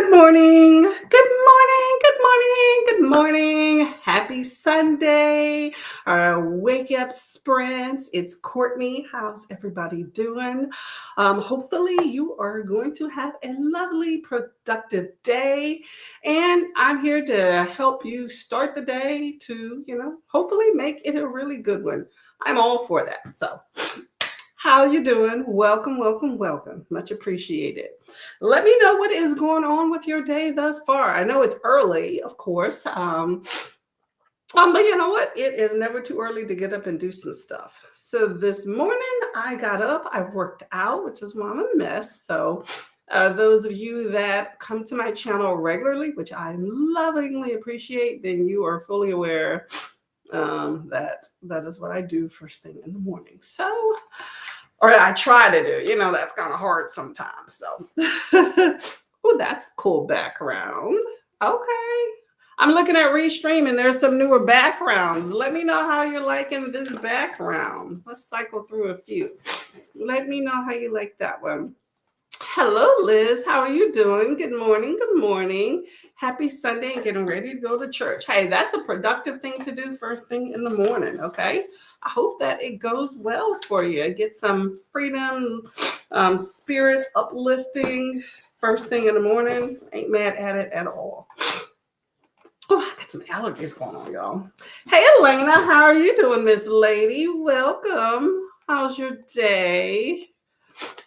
Good morning. Good morning. Good morning. Good morning. Happy Sunday. Our wake up sprints. It's Courtney. How's everybody doing? Hopefully, you are going to have a lovely, productive day. And I'm here to help you start the day to, hopefully make it a really good one. I'm all for that. So, how you doing? Welcome, welcome, welcome. Much appreciated. Let me know what is going on with your day thus far. I know it's early, of course. But you know what? It is never too early to get up and do some stuff. So this morning I got up, I worked out, which is why I'm a mess. So those of you that come to my channel regularly, which I lovingly appreciate, then you are fully aware that is what I do first thing in the morning. So or I try to do. That's kind of hard sometimes. So, oh, that's a cool background. Okay. I'm looking at Restream and there's some newer backgrounds. Let me know how you're liking this background. Let's cycle through a few. Let me know how you like that one. Hello, Liz. How are you doing? Good morning. Good morning. Happy Sunday and getting ready to go to church. Hey, that's a productive thing to do first thing in the morning, okay? I hope that it goes well for you. Get some freedom, spirit uplifting first thing in the morning. Ain't mad at it at all. Oh, I got some allergies going on, y'all. Hey, Elena. How are you doing, Miss Lady? Welcome. How's your day?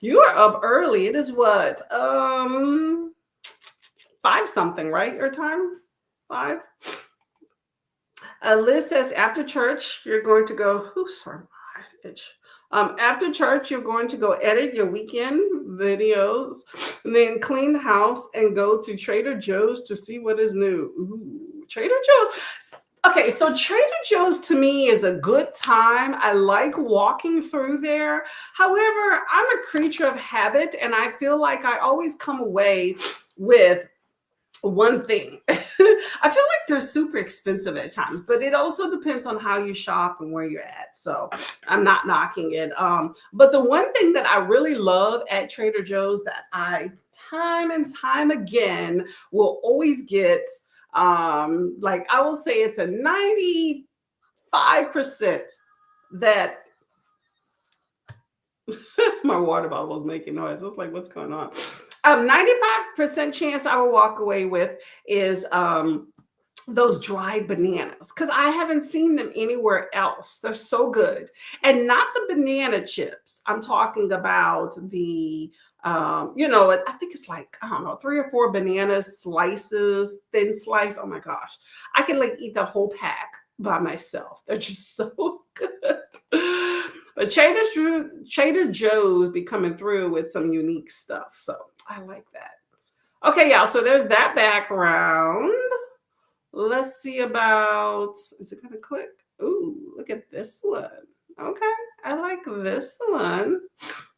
You are up early. It is what? 5 something, right? Your time? 5? Liz says after church, you're going to go, oh, sorry, my itch. After church, you're going to go edit your weekend videos, and then clean the house and go to Trader Joe's to see what is new. Ooh, Trader Joe's. Okay, so Trader Joe's to me is a good time. I like walking through there. However, I'm a creature of habit, and I feel like I always come away with one thing. I feel like they're super expensive at times, but it also depends on how you shop and where you're at. So I'm not knocking it. But the one thing that I really love at Trader Joe's that I time and time again will always get, like I will say it's a 95% that my water bottle was making noise. I was like, what's going on? 95% chance I will walk away with is those dried bananas because I haven't seen them anywhere else. They're so good. And not the banana chips. I'm talking about the I think it's like, I don't know, 3 or 4 banana slices, thin slice. Oh my gosh. I can like eat the whole pack by myself. They're just so good. But Trader Joe's be coming through with some unique stuff. So I like that. Okay, y'all. So there's that background. Let's see about, is it going to click? Ooh, look at this one. Okay, I like this one.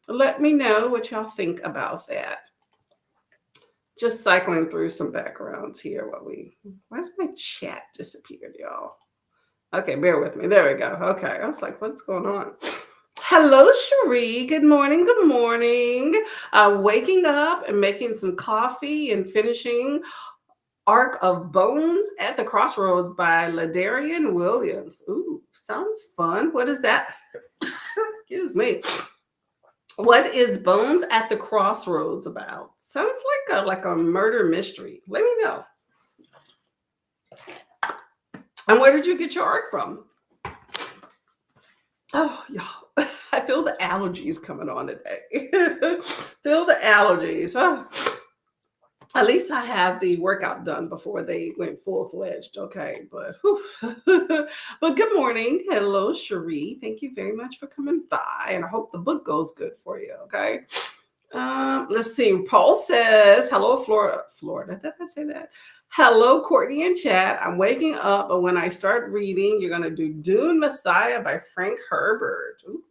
Let me know what y'all think about that. Just cycling through some backgrounds here. Why's my chat disappeared, y'all? Okay, bear with me. There we go. Okay, I was like, what's going on? Hello, Cherie. Good morning. Good morning. Waking up and making some coffee and finishing Arc of Bones at the Crossroads by Ladarian Williams. Ooh, sounds fun. What is that? Excuse me. What is Bones at the Crossroads about? Sounds like a murder mystery. Let me know. And where did you get your art from? Oh, y'all, I feel the allergies coming on today. Feel the allergies. Oh. At least I have the workout done before they went full-fledged. Okay, but but good morning. Hello, Cherie. Thank you very much for coming by, and I hope the book goes good for you. Okay. Let's see. Paul says, hello, Florida. Did I say that? Hello, Courtney and chat. I'm waking up, but when I start reading, you're going to do Dune Messiah by Frank Herbert. Ooh,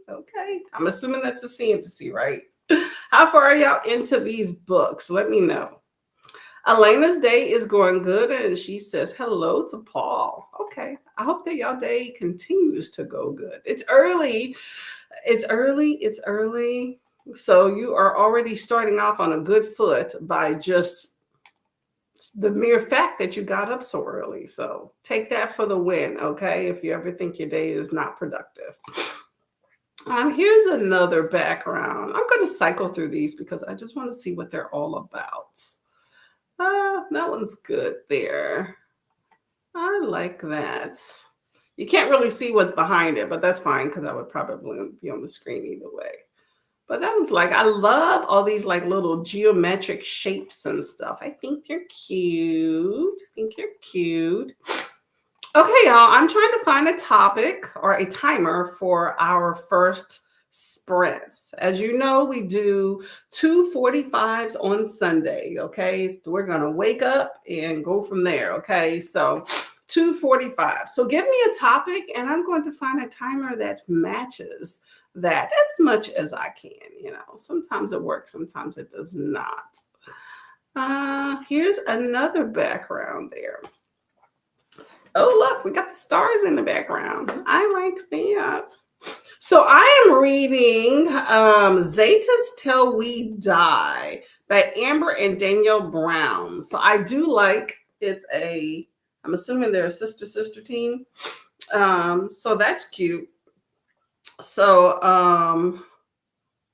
okay. I'm assuming that's a fantasy, right? How far are y'all into these books? Let me know. Elena's day is going good, and she says hello to Paul. Okay. I hope that y'all day continues to go good. It's early. It's early. So you are already starting off on a good foot by just the mere fact that you got up so early. So take that for the win, okay? If you ever think your day is not productive. Here's another background. I'm going to cycle through these because I just want to see what they're all about. That one's good there. I like that. You can't really see what's behind it, but that's fine because I would probably be on the screen either way. But that was like, I love all these like little geometric shapes and stuff. I think they're cute. I think you're cute. Okay, y'all, I'm trying to find a topic or a timer for our first sprints. As you know, we do 2:45s on Sunday, okay? So we're going to wake up and go from there, okay? So 2:45. So give me a topic and I'm going to find a timer that matches that as much as I can, you know. Sometimes it works, sometimes it does not. Here's another background there. Oh, look, we got the stars in the background. I like that. So I am reading Zetas Till We Die by Amber and Danielle Brown. So I do like, I'm assuming they're a sister team. So that's cute. So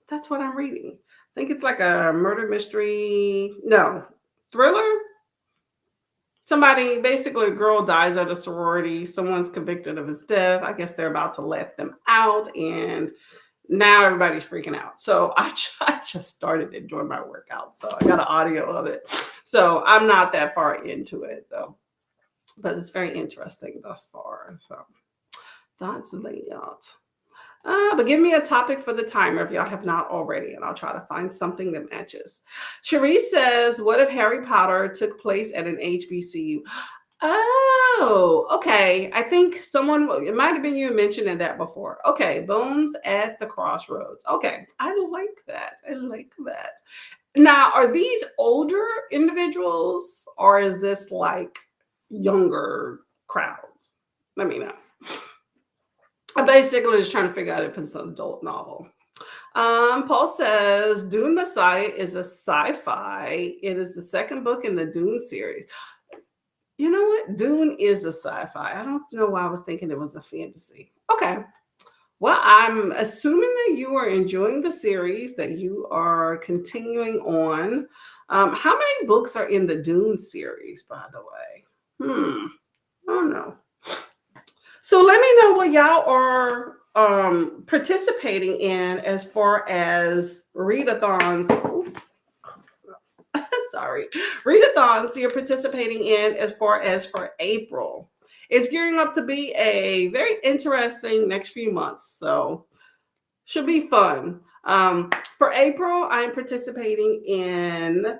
that's what I'm reading. I think it's like a murder mystery. No, thriller. Somebody, basically a girl dies at a sorority. Someone's convicted of his death. I guess they're about to let them out. And now everybody's freaking out. So I just started it during my workout. So I got an audio of it. So I'm not that far into it though. But it's very interesting thus far. So that's that. But give me a topic for the timer if y'all have not already, and I'll try to find something that matches. Cherise says, what if Harry Potter took place at an HBCU? Oh, okay. I think it might have been you mentioning that before. Okay, Bones at the Crossroads. Okay, I like that. I like that. Now, are these older individuals or is this like younger crowds? Let me know. I basically just trying to figure out if it's an adult novel. Paul says Dune Messiah is a sci-fi. It is the second book in the Dune series. You know what? Dune is a sci-fi. I don't know why I was thinking it was a fantasy. Okay. Well, I'm assuming that you are enjoying the series, that you are continuing on. How many books are in the Dune series, by the way? I don't know. So let me know what y'all are participating in as far as readathons. Sorry, readathons you're participating in as far as for April. It's gearing up to be a very interesting next few months, so should be fun. For April, I'm participating in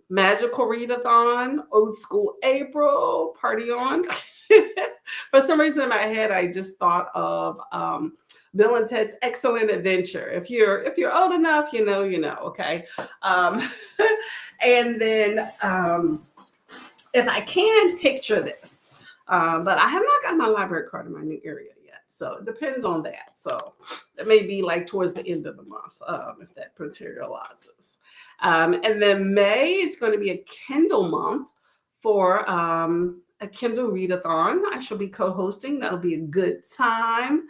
Magical Readathon, Old School April, Party On. For some reason in my head, I just thought of Bill and Ted's Excellent Adventure. If you're old enough, you know, okay. And then if I can picture this, but I have not gotten my library card in my new area yet. So it depends on that. So it may be like towards the end of the month if that materializes. And then May, it's going to be a Kindle month for a Kindle readathon. I shall be co-hosting. That'll be a good time.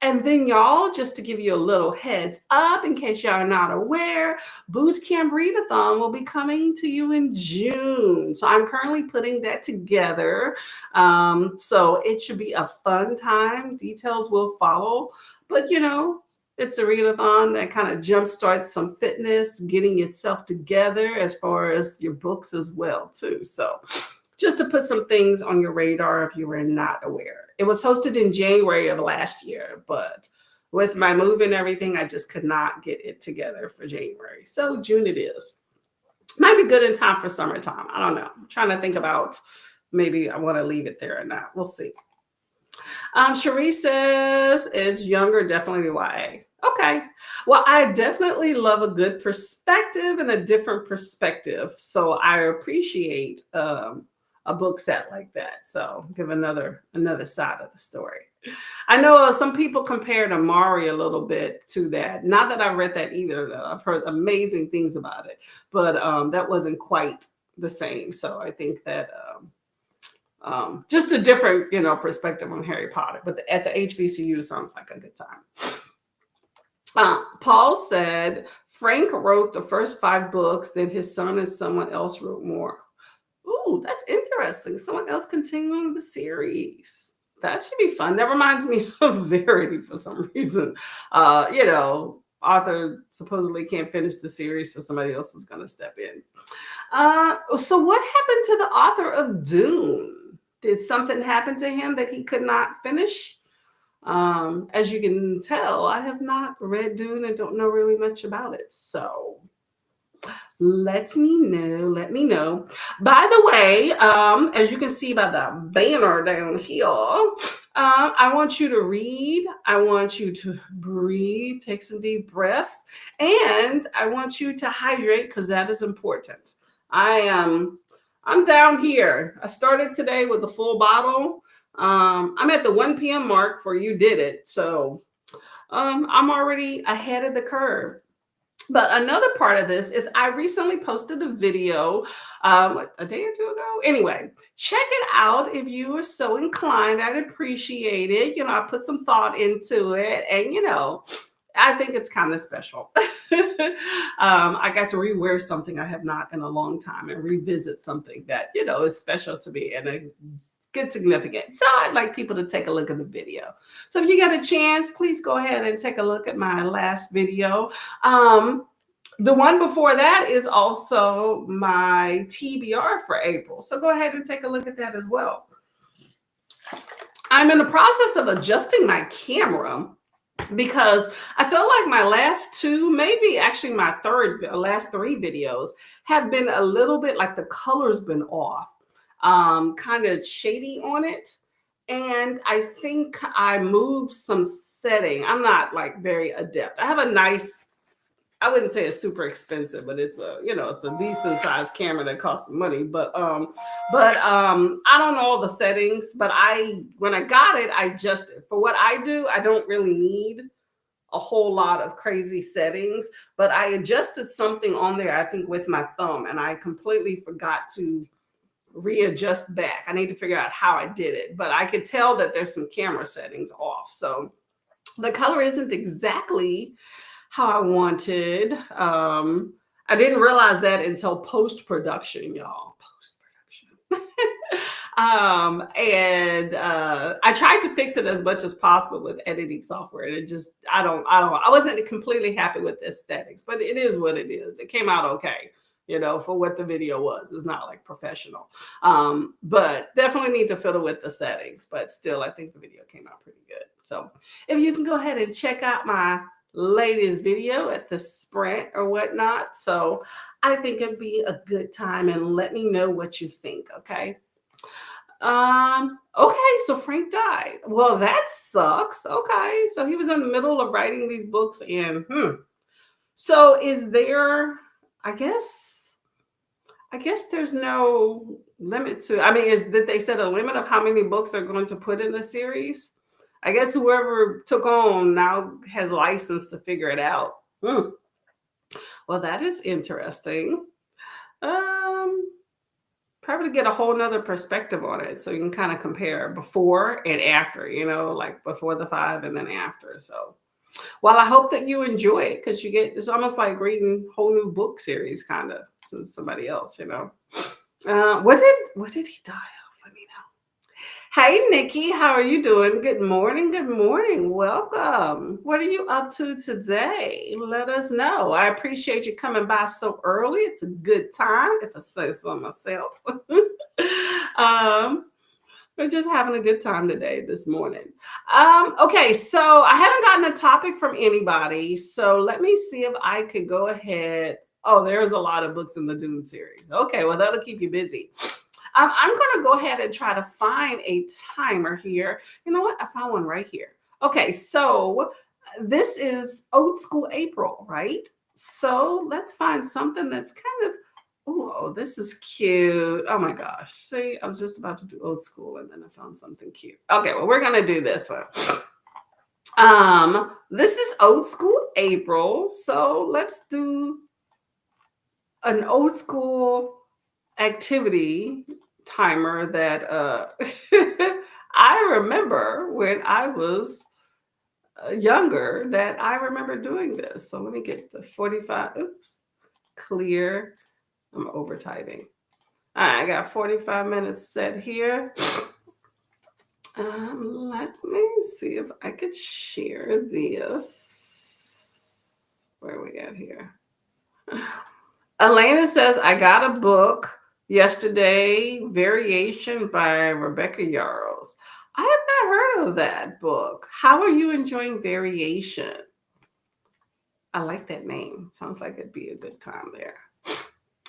And then y'all, just to give you a little heads up, in case y'all are not aware, Bootcamp Readathon will be coming to you in June. So I'm currently putting that together. So it should be a fun time. Details will follow. But, you know, it's a readathon that kind of jumpstarts some fitness, getting itself together as far as your books as well, too. So just to put some things on your radar if you were not aware. It was hosted in January of last year, but with my move and everything, I just could not get it together for January. So June it is. Might be good in time for summertime. I don't know. I'm trying to think about maybe I want to leave it there or not. We'll see. Cherie says, is younger definitely YA? Okay. Well, I definitely love a good perspective and a different perspective. So I appreciate a book set like that. So give another side of the story. I know some people compared Amari a little bit to that. Not that I've read that either. I've heard amazing things about it, but that wasn't quite the same. So I think that just a different, perspective on Harry Potter. But at the HBCU sounds like a good time. Paul said Frank wrote the first 5 books, then his son and someone else wrote more. Ooh, that's interesting. Someone else continuing the series. That should be fun. That reminds me of Verity for some reason. Author supposedly can't finish the series, so somebody else was going to step in. So what happened to the author of Dune? Did something happen to him that he could not finish? As you can tell, I have not read Dune and don't know really much about it. So let me know. By the way, as you can see by the banner down here, I want you to read. I want you to breathe, take some deep breaths, and I want you to hydrate because that is important. I'm down here. I started today with a full bottle. I'm at the 1 p.m. mark for you did it. So I'm already ahead of the curve. But another part of this is I recently posted a video a day or two ago. Anyway, check it out if you are so inclined. I'd appreciate it. I put some thought into it, and I think it's kind of special. I got to rewear something I have not in a long time and revisit something that is special to me and a good significance. So I'd like people to take a look at the video. So if you get a chance, please go ahead and take a look at my last video. The one before that is also my TBR for April. So go ahead and take a look at that as well. I'm in the process of adjusting my camera because I feel like my last 2, maybe actually my last 3 videos have been a little bit like the color's been off. Kind of shady on it. And I think I moved some setting. I'm not like very adept. I have a nice, I wouldn't say it's super expensive, but it's a decent sized camera that costs some money. But I don't know all the settings, but when I got it, I adjusted. For what I do, I don't really need a whole lot of crazy settings, but I adjusted something on there, I think with my thumb, and I completely forgot to readjust back. I need to figure out how I did it, but I could tell that there's some camera settings off. So the color isn't exactly how I wanted. I didn't realize that until post-production, y'all. Post-production. I tried to fix it as much as possible with editing software. And it just, I wasn't completely happy with the aesthetics, but it is what it is. It came out okay. For what the video was. It's not like professional. But definitely need to fiddle with the settings. But still, I think the video came out pretty good. So if you can go ahead and check out my latest video at the Sprint or whatnot. So I think it'd be a good time, and let me know what you think, okay? Okay, so Frank died. Well, that sucks. Okay, so he was in the middle of writing these books, and so is there, I guess there's no limit to, did they set a limit of how many books they're going to put in the series? I guess whoever took on now has license to figure it out. Well, that is interesting. Probably to get a whole nother perspective on it, so you can kind of compare before and after, like before the 5 and then after. So, well, I hope that you enjoy it, because it's almost like reading a whole new book series, kind of, since somebody else, What did he die of? Let me know. Hey, Nikki, how are you doing? Good morning. Good morning. Welcome. What are you up to today? Let us know. I appreciate you coming by so early. It's a good time, if I say so myself. We're just having a good time today, this morning. Okay, so I haven't gotten a topic from anybody. So let me see if I could go ahead. Oh, there's a lot of books in the Dune series. Okay, well, that'll keep you busy. I'm going to go ahead and try to find a timer here. You know what? I found one right here. Okay, so this is Old School April, right? So let's find something that's kind of, oh, this is cute. Oh my gosh. See, I was just about to do Old School and then I found something cute. Okay, well, we're going to do this one. This is Old School April. So let's do an Old School activity timer that I remember when I was younger that I remember doing this. So let me get to 45. Oops, clear. I'm over typing. All right, I got 45 minutes set here. Let me see if I could share this. Where are we at here? Elena says, I got a book yesterday, Variation by Rebecca Yarros. I have not heard of that book. How are you enjoying Variation? I like that name. Sounds like it'd be a good time there.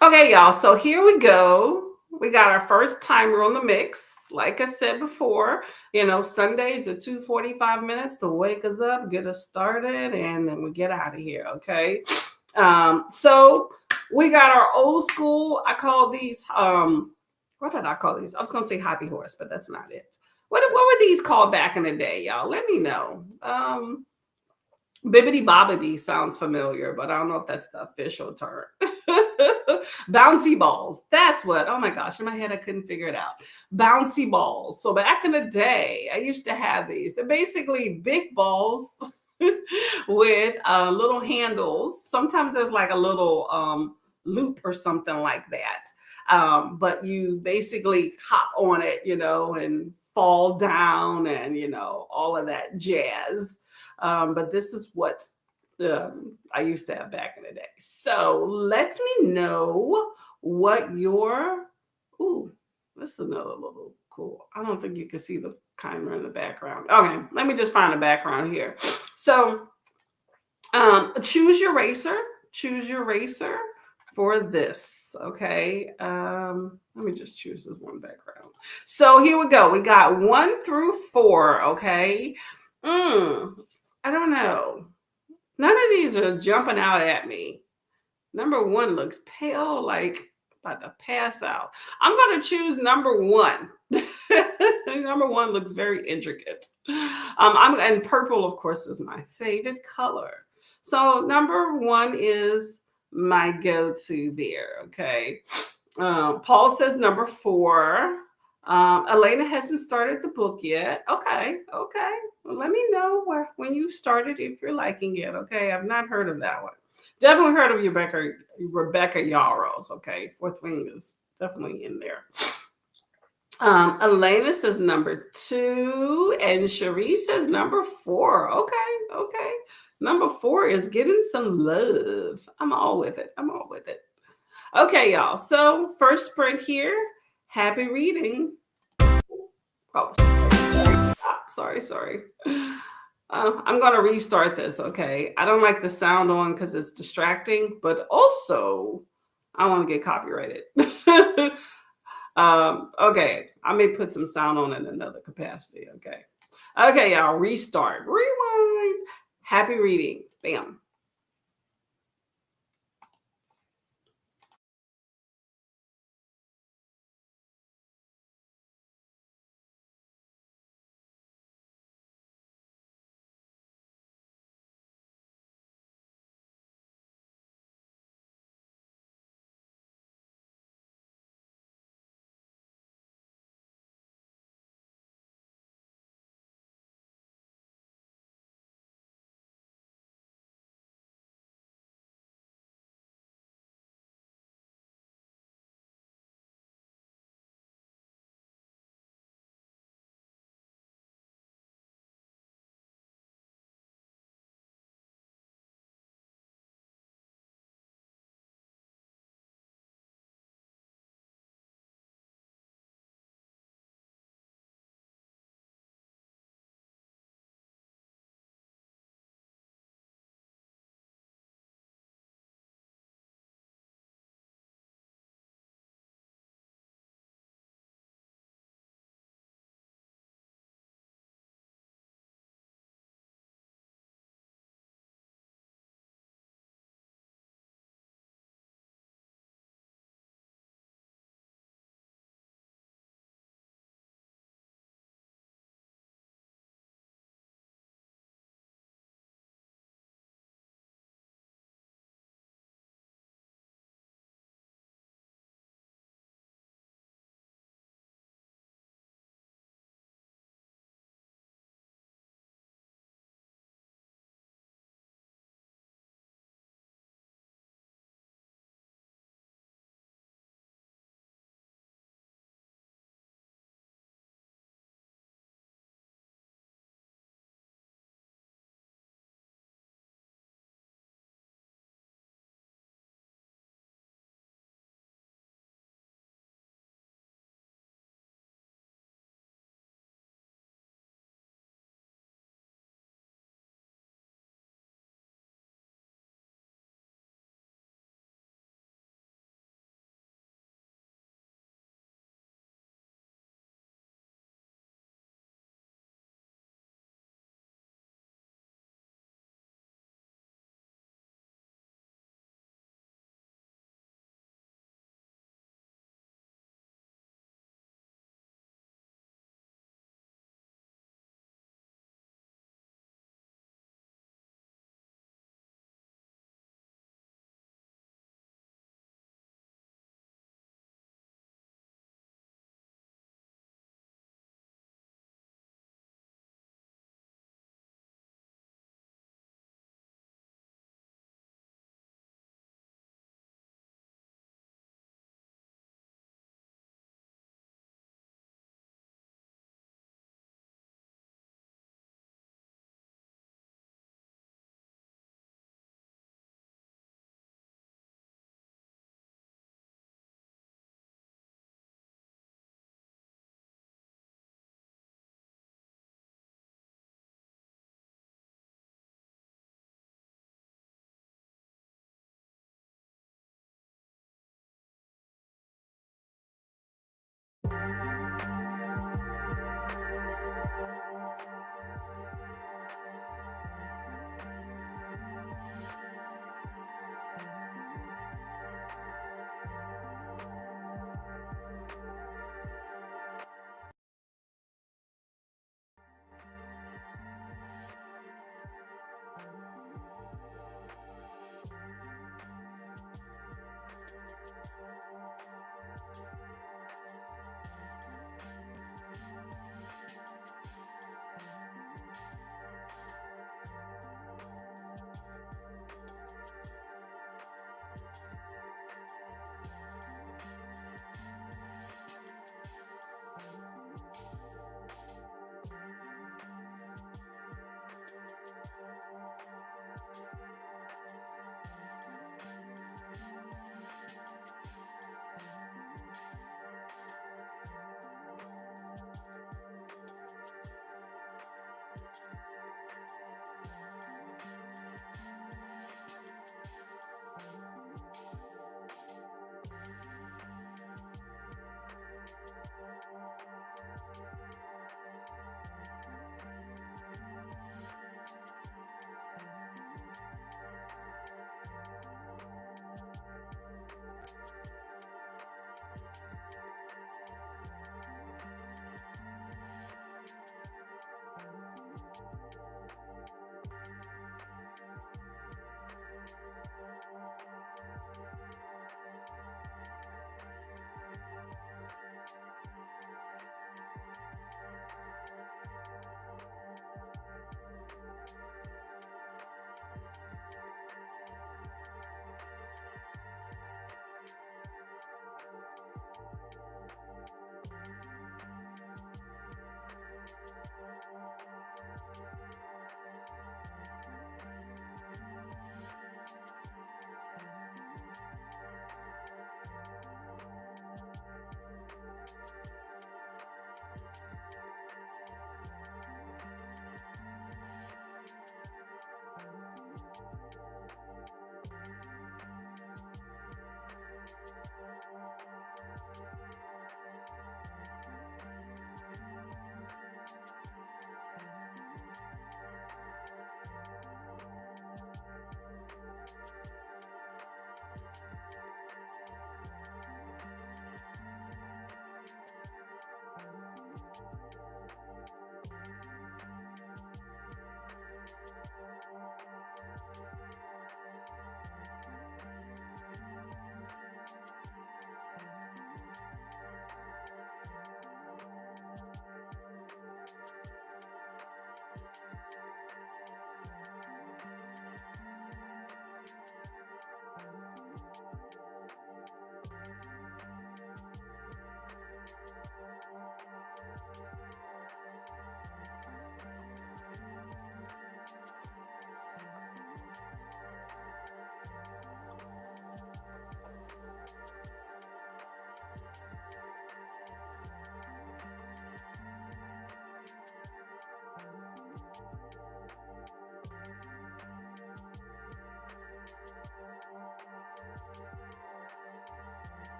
Okay, y'all. So here we go. We got our first timer on the mix. Like I said before, Sundays are 2:45 minutes to wake us up, get us started, and then we get out of here. Okay. So we got our old school. I call these. What did I call these? I was gonna say hobby horse, but that's not it. What were these called back in the day, y'all? Let me know. Bibbidi Bobbidi sounds familiar, but I don't know if that's the official term. Bouncy balls. That's what. Oh my gosh, in my head I couldn't figure it out. Bouncy balls. So back in the day, I used to have these. They're basically big balls with little handles. Sometimes there's like a little loop or something like that. But you basically hop on it, and fall down and, all of that jazz. But this is what I used to have back in the day. So let me know what your, ooh, this is another little cool. I don't think you can see the timer in the background. Okay, let me just find a background here. So choose your racer. Choose your racer for this. Okay. Let me just choose this one background. So here we go. We got 1 through 4. Okay. I don't know. None of these are jumping out at me. Number 1 looks pale, like about to pass out. I'm going to choose number 1. Number 1 looks very intricate. And purple, of course, is my favorite color. So number 1 is my go-to there. Okay. Paul says number 4. Elena hasn't started the book yet. Okay. Well, let me know when you started, if you're liking it. Okay. I've not heard of that one. Definitely heard of Rebecca Yarros. Okay. Fourth Wing is definitely in there. Elena says number 2, and Cherie says number 4. Okay. Number 4 is getting some love. I'm all with it. Okay, y'all. So first sprint here. Happy reading. Oh, sorry. I'm going to restart this, okay? I don't like the sound on because it's distracting, but also I want to get copyrighted. Okay, I may put some sound on in another capacity, okay? Okay, y'all, restart. Rewind. Happy reading. Bam.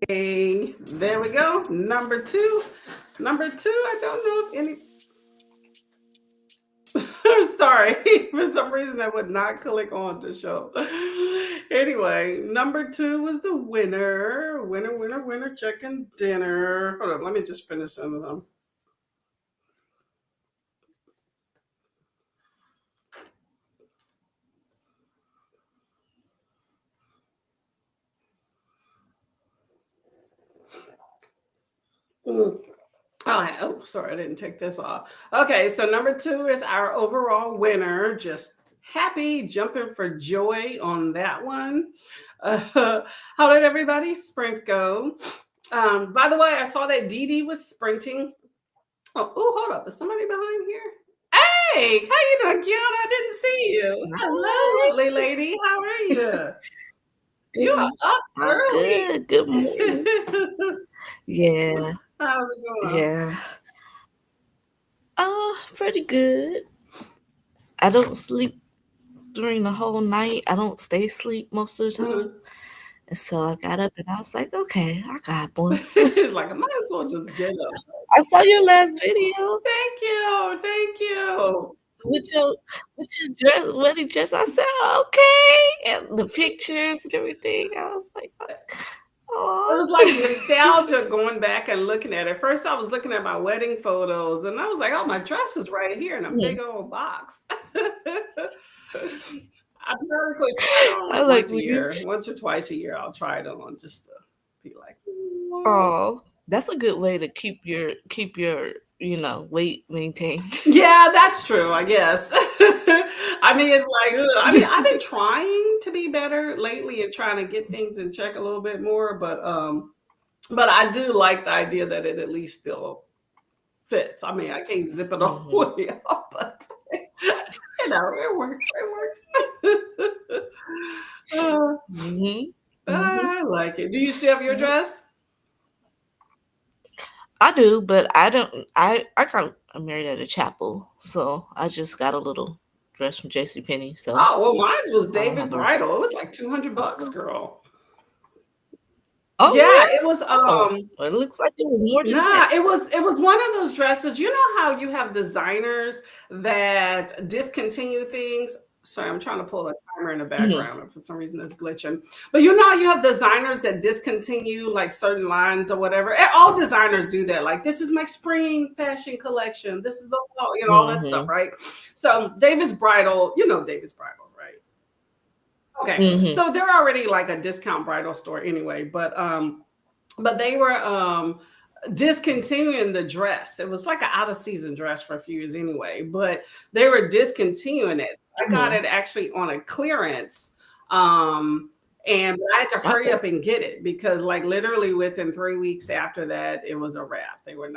There we go. Number two. Number two, I don't know if any. Sorry, for some reason I would not click on to show. Anyway, number two was the winner. Winner, winner, winner, chicken dinner. Hold on, let me just finish some of them. Mm. Oh, sorry, I didn't take this off. Okay, so number two is our overall winner. Just happy, jumping for joy on that one. How did everybody's sprint go? By the way, I saw that Dee Dee was sprinting. Oh, hold up. Is somebody behind here? Hey, how you doing, Kiana? I didn't see you. Hello, Hi. lovely lady. How are you? You are Good. up I'm early. good. Good morning. Yeah. How's it going? Yeah. Pretty good. I don't sleep during the whole night. I don't stay asleep most of the time. Mhm. And so I got up and I was like, okay, I got one. It's like I might as well just get up. I saw your last video Thank you. Thank you. with your with your dress, wedding dress. I said, okay. And the pictures and everything. I was like, It was oh. like nostalgia going back and looking at it. First, I was looking at my wedding photos and I was like, oh, my dress is right here in a big old box. I periodically try it on I like like once a when you year. Once or twice a year, I'll try it on just to be like, "Aw." Oh, that's a good way to keep your, weight maintained. Yeah, that's true, I guess. I mean, it's like, ugh. I mean, I've been trying to be better lately and trying to get things in check a little bit more, but I do like the idea that it at least still fits. I mean, I can't zip it all Mhm. the way up, but it works. It works. Uh, Mhm. Mhm. I like it. Do you still have your Yep. dress? I do, but I don't. I got married at a chapel, so I just got a little dress from J.C. Penney. So Oh, well, mine was I don't David have a. Bridal. It was like $200, girl. Oh Yeah, it really? was Oh, well, it looks like it was more than that. nah, it was one of those dresses. You know how you have designers that discontinue things? Sorry, I'm trying to pull a timer in the Mhm. background and for some reason it's glitching. But you know how you have designers that discontinue like certain lines or whatever. All designers do that. Like this is my spring fashion collection. This is the fall, all that stuff, Mhm. right? So David's Bridal, you know David's Bridal, right? Okay. Mhm. So they're already like a discount bridal store anyway, but they were discontinuing the dress. It was like an out of season dress for a few years anyway, but they were discontinuing it. I got Mhm. it actually on a clearance. Um, and I had to hurry Oh. up and get it because like literally within 3 weeks after that, it was a wrap. They weren't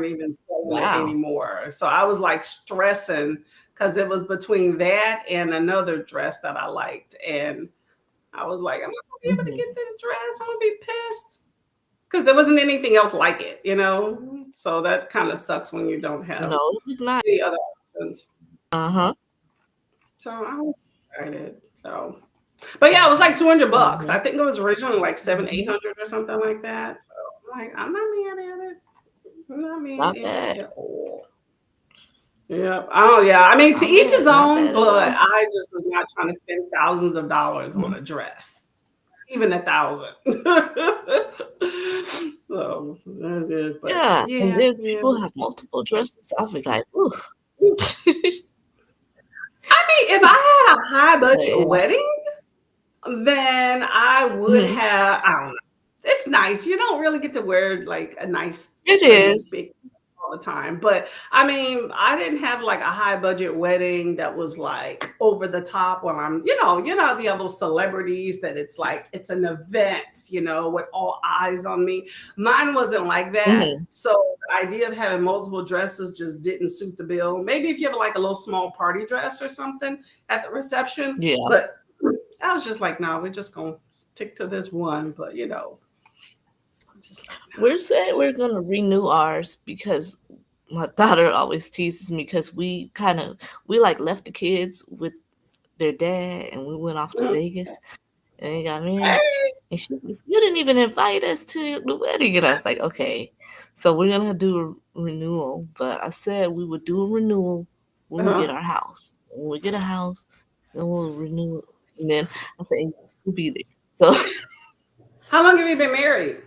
even selling it Wow. anymore. So I was like stressing because it was between that and another dress that I liked. And I was like, I'm not gonna be able to Mhm. get this dress. I'm gonna be pissed because there wasn't anything else like it. So that kind of sucks when you don't have No, it looked nice. any other options. Uh huh. So I was excited. So, but yeah, it was like $200. I Mhm. think it was originally like seven, eight Mhm. hundred or something like that. So like, I'm not mad at it. I'm not mad Not at it bad. at all. Yeah. Oh yeah. I mean, to each his Not own, bad at but all. I just was not trying to spend thousands of dollars on Mhm. a dress, even 1,000. So that's it. But Yeah, and yeah, then yeah. people have multiple dresses. I'll be like, ooh. I mean, if I had a high But budget yeah. wedding, then I would Mhm. have. I don't know. It's nice. You don't really get to wear like a nice, It trendy, is. big all the time. But I mean, I didn't have like a high budget wedding that was like over the top when the other celebrities that it's like it's an event, with all eyes on me. Mine wasn't like that. Mhm. So the idea of having multiple dresses just didn't suit the bill. Maybe if you have like a little small party dress or something at the reception, Yeah. but I was just like, no, we're just gonna stick to this one. But I'm just like, We're saying we're gonna renew ours because my daughter always teases me because we like left the kids with their dad and we went off to no. Vegas and they got Hey, married. And she's like, "You didn't even invite us to the wedding." And I was like, "Okay, so we're gonna do a renewal." But I said we would do a renewal when we get Uh-huh. our house. When we get a house, then we'll renew it. And then I said, "We'll be there." So, How long have you been married?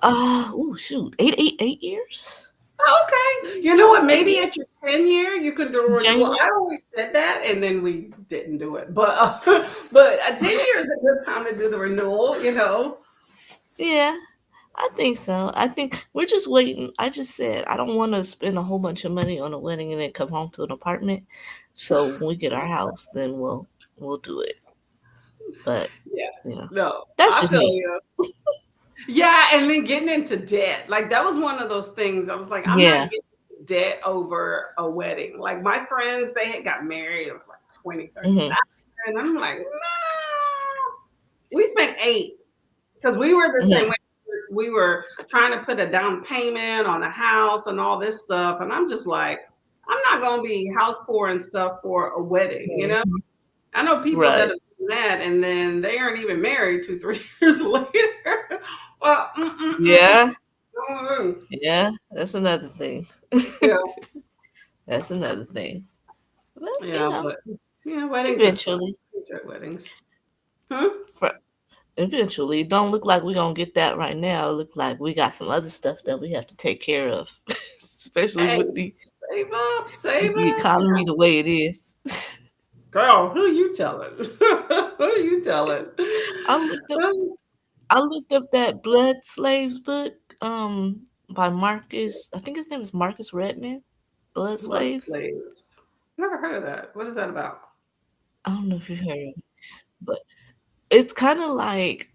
oh shoot, 8 years. Oh, okay. You know what? Eight Maybe at your years. 10 year, you could do a renewal. January. I always said that, and then we didn't do it. But a 10 year is a good time to do the renewal. You know. Yeah, I think so. I think we're just waiting. I just said I don't want to spend a whole bunch of money on a wedding and then come home to an apartment. So when we get our house, then we'll do it. But Yeah. yeah, No, that's I just feel me. you. Yeah, and then getting into debt. Like that was one of those things. I was like, I'm not Yeah. getting into debt over a wedding. Like my friends, they had got married. It was like 20, 30 Hmm. thousand. And I'm like, no. We spent eight because we were the same Hmm. way. We were trying to put a down payment on a house and all this stuff. And I'm just like, I'm not gonna be house poor and stuff for a wedding, you know? Hmm. I know people that Right. have done that and then they aren't even married 2, 3 years later. Well, Yeah. mm. Yeah. That's another thing. Yeah, That's another thing. But yeah, but yeah, weddings are fun. eventually, I enjoy weddings. Huh? for eventually, it don't look like we're gonna get that right now. It look like we got some other stuff that we have to take care of, especially Hey, with save up, with save the up. economy the way it is. Girl, who you telling? Who you telling? I looked up I looked up that Blood Slaves book by Marcus. I think his name is Marcus Redman. Blood Blood Slaves. slaves. Never heard of that. What is that about? I don't know if you heard of it, but it's kind of like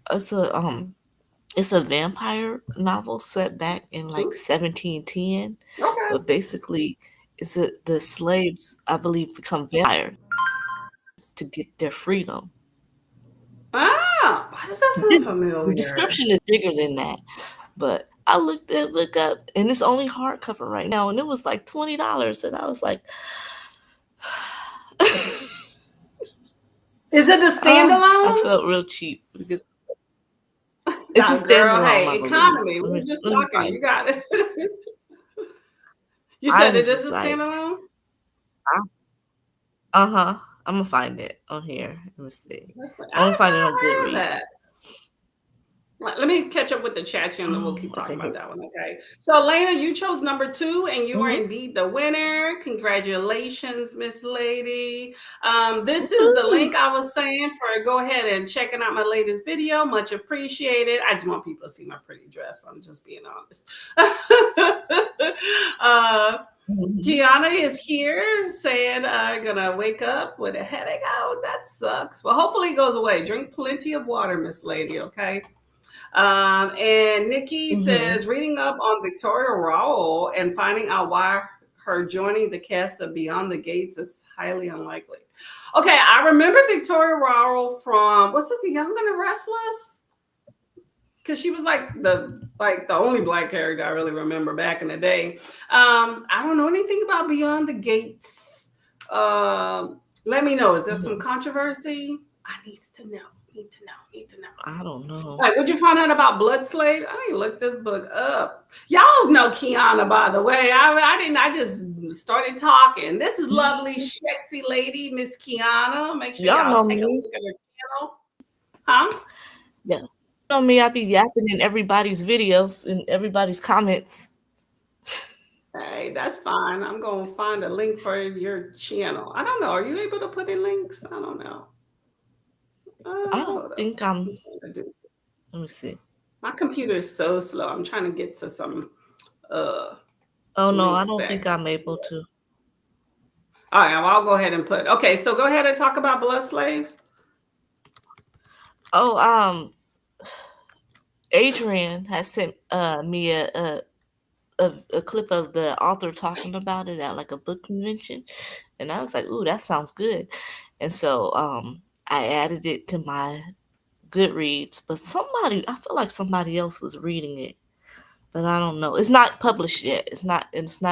it's a vampire novel set back in like Hmm? 1710, Okay. but basically the slaves, I believe, become vampires to get their freedom. Ah, why does that sound This the familiar? description is bigger than that, but I looked that book up and it's only hardcover right now, and it was like $20, and I was like, Is it a I standalone? felt real cheap because it's a Nah, girl. standalone, Hey, I believe. economy. We were just Let me talking. find You it. got it. You I said it was is just a like, standalone? uh huh. I'm gonna find it on here. Let me see. That's like, I'm gonna I've find it on never heard of that. Goodreads. Let me catch up with the chat here and then we'll keep Okay, talking about here. that one. Okay. So, Lena, you chose number two and you are Mm-hmm. indeed the winner. Congratulations, Miss Lady. This is the Woohoo! link I was saying for go ahead and checking out my latest video. Much appreciated. I just want people to see my pretty dress. I'm just being honest. uh, Mhm. Kiana is here saying, gonna wake up with a headache. Oh, that sucks. Well, hopefully it goes away. Drink plenty of water, Miss Lady, okay? And Nikki Mhm. says, reading up on Victoria Rowell and finding out why her joining the cast of Beyond the Gates is highly unlikely. Okay, I remember Victoria Rowell from, was it The Young and the Restless? Because she was like the only black character I really remember back in the day. I don't know anything about Beyond the Gates. Let me know. Is there some Mhm. controversy? I need to know. Need to know. I don't know. Like, would you find out about Blood Slave? I need to look this book up. Y'all know Kiana, by the way. I didn't. I just started talking. This is lovely, sexy lady, Miss Kiana. Make sure Y'all y'all know take a me. look at her channel. Huh? Yeah. You know me, I be yapping in everybody's videos and everybody's comments. Hey, that's fine. I'm gonna find a link for your channel. I don't know. Are you able to put in links? I don't know. I don't Hold up. think I'm I'm trying to do. let me see. My computer is so slow. I'm trying to get to some uh Oh no, I links don't back. think I'm able to. All right, well, I'll go ahead and put. Okay, so go ahead and talk about blood slaves. Oh, Adrian has sent me a clip of the author talking about it at like a book convention, and I was like, "Ooh, that sounds good." And so I added it to my Goodreads, but I feel like somebody else was reading it, but I don't know. It's not published yet. It's not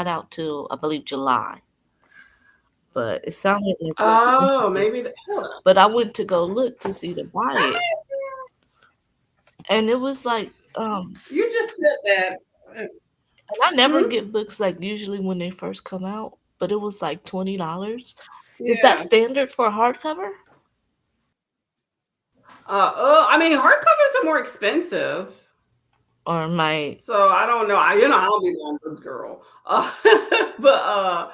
out till I believe July. But it sounded like it was Oh, interesting. maybe. Hold on. But I went to go look to see to buy it. and it was like, You just said that. and I never Hmm? get books like usually when they first come out, but it was like $20. Is that Yeah. standard for a hardcover? I mean, hardcovers are more expensive. Or my So I don't know. I don't be one books girl. But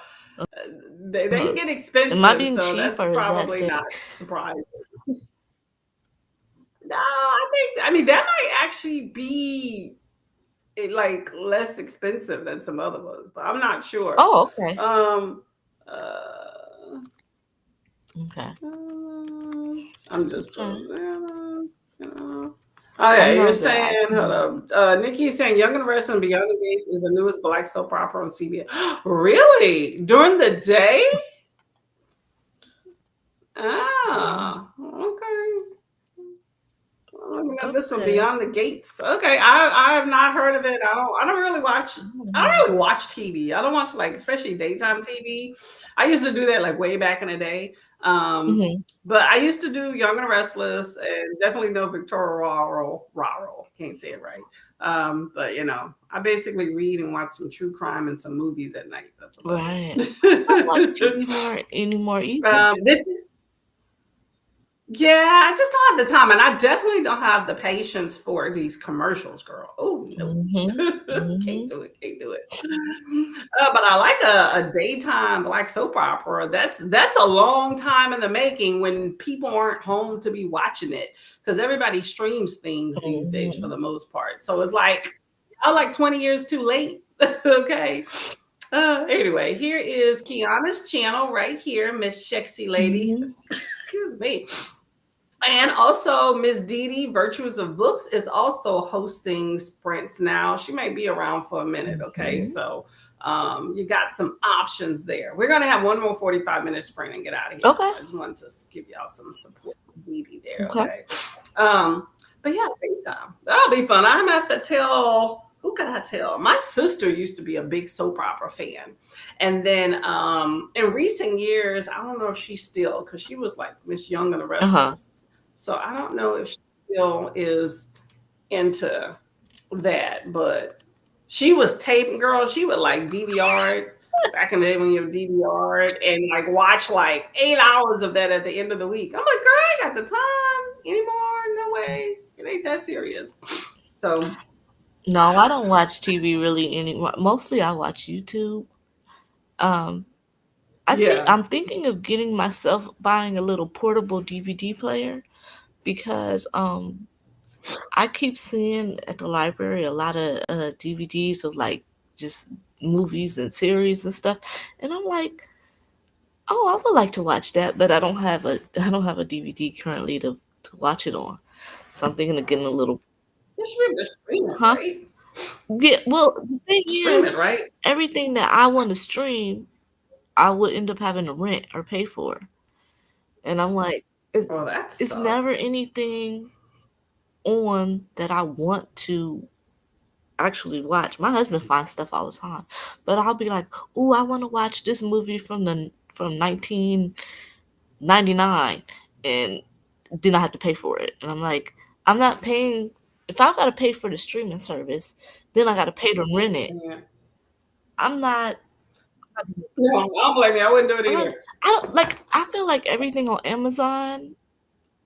they can get am I expensive, being so cheap that's or is that probably not standard? surprising. No, I mean that might actually be like less expensive than some other ones, but I'm not sure. Oh, okay. Um, uh, Okay. I'm just Okay. I okay, you're know that I saying, hold can. up. Nikki is saying Young and the Restless and Beyond the Gates is the newest black soap opera on CBS. Really? During the day? Wow. Ah, okay. Well, looking at this one, Okay. Beyond the Gates. Okay, I have not heard of it. I don't really watch TV. I don't watch like especially daytime TV. I used to do that like way back in the day. Mhm. But I used to do Young and Restless and definitely know Victoria Raro. Can't say it right. But I basically read and watch some true crime and some movies at night. That's about Right. I don't watch it. TV more anymore either. This Yeah, I just don't have the time, and I definitely don't have the patience for these commercials, girl. Oh no, Mhm. can't Mhm. do it, can't do it. But I like a daytime black soap opera. That's a long time in the making when people aren't home to be watching it because everybody streams things these days for Mhm. the most part. So it's like I like 20 years too late. Okay. Anyway, here is Kiana's channel right here, Miss Sexy Lady. Mhm. Excuse me. And also, Miss Dee Dee, Virtues of Books, is also hosting sprints now. She may be around for a minute. Okay. Mhm. So you got some options there. We're going to have one more 45-minute sprint and get out of here. Okay. So I just wanted to give y'all some support for Dee Dee there. Okay. Okay. But yeah, big time. That'll be fun. I'm going to have to tell. Who can I tell? My sister used to be a big soap opera fan. And then in recent years, I don't know if she's still, because she was like Miss Young and the Uh-huh. Restless. So I don't know if she still is into that, but she was taping, girl. She would like DVR it back in the day when you DVR it and like watch like 8 hours of that at the end of the week. I'm like, girl, I ain't got the time anymore. No way. It ain't that serious. So No, I don't watch TV really anymore. Mostly I watch YouTube. Um, yeah. I'm thinking of getting myself buying a little portable DVD player because I keep seeing at the library a lot of DVDs of like just movies and series and stuff, and I'm like, oh, I would like to watch that, but I don't have a DVD currently to watch it on. So I'm thinking of getting a little, You should be able to stream it, huh? right? Yeah. Well, the thing Stream it, is, right? everything that I want to stream, I would end up having to rent or pay for, and I'm like, Well, that it's sucks. never anything on that I want to actually watch. My husband finds stuff all the time, but I'll be like, "Ooh, I want to watch this movie from 1999," and then I have to pay for it, and I'm like, I'm not paying. If I've got to pay for the streaming service, then I got to pay to rent it. Yeah. I'm not. No, I don't blame you. I wouldn't do it I'm not. either. I feel like everything on Amazon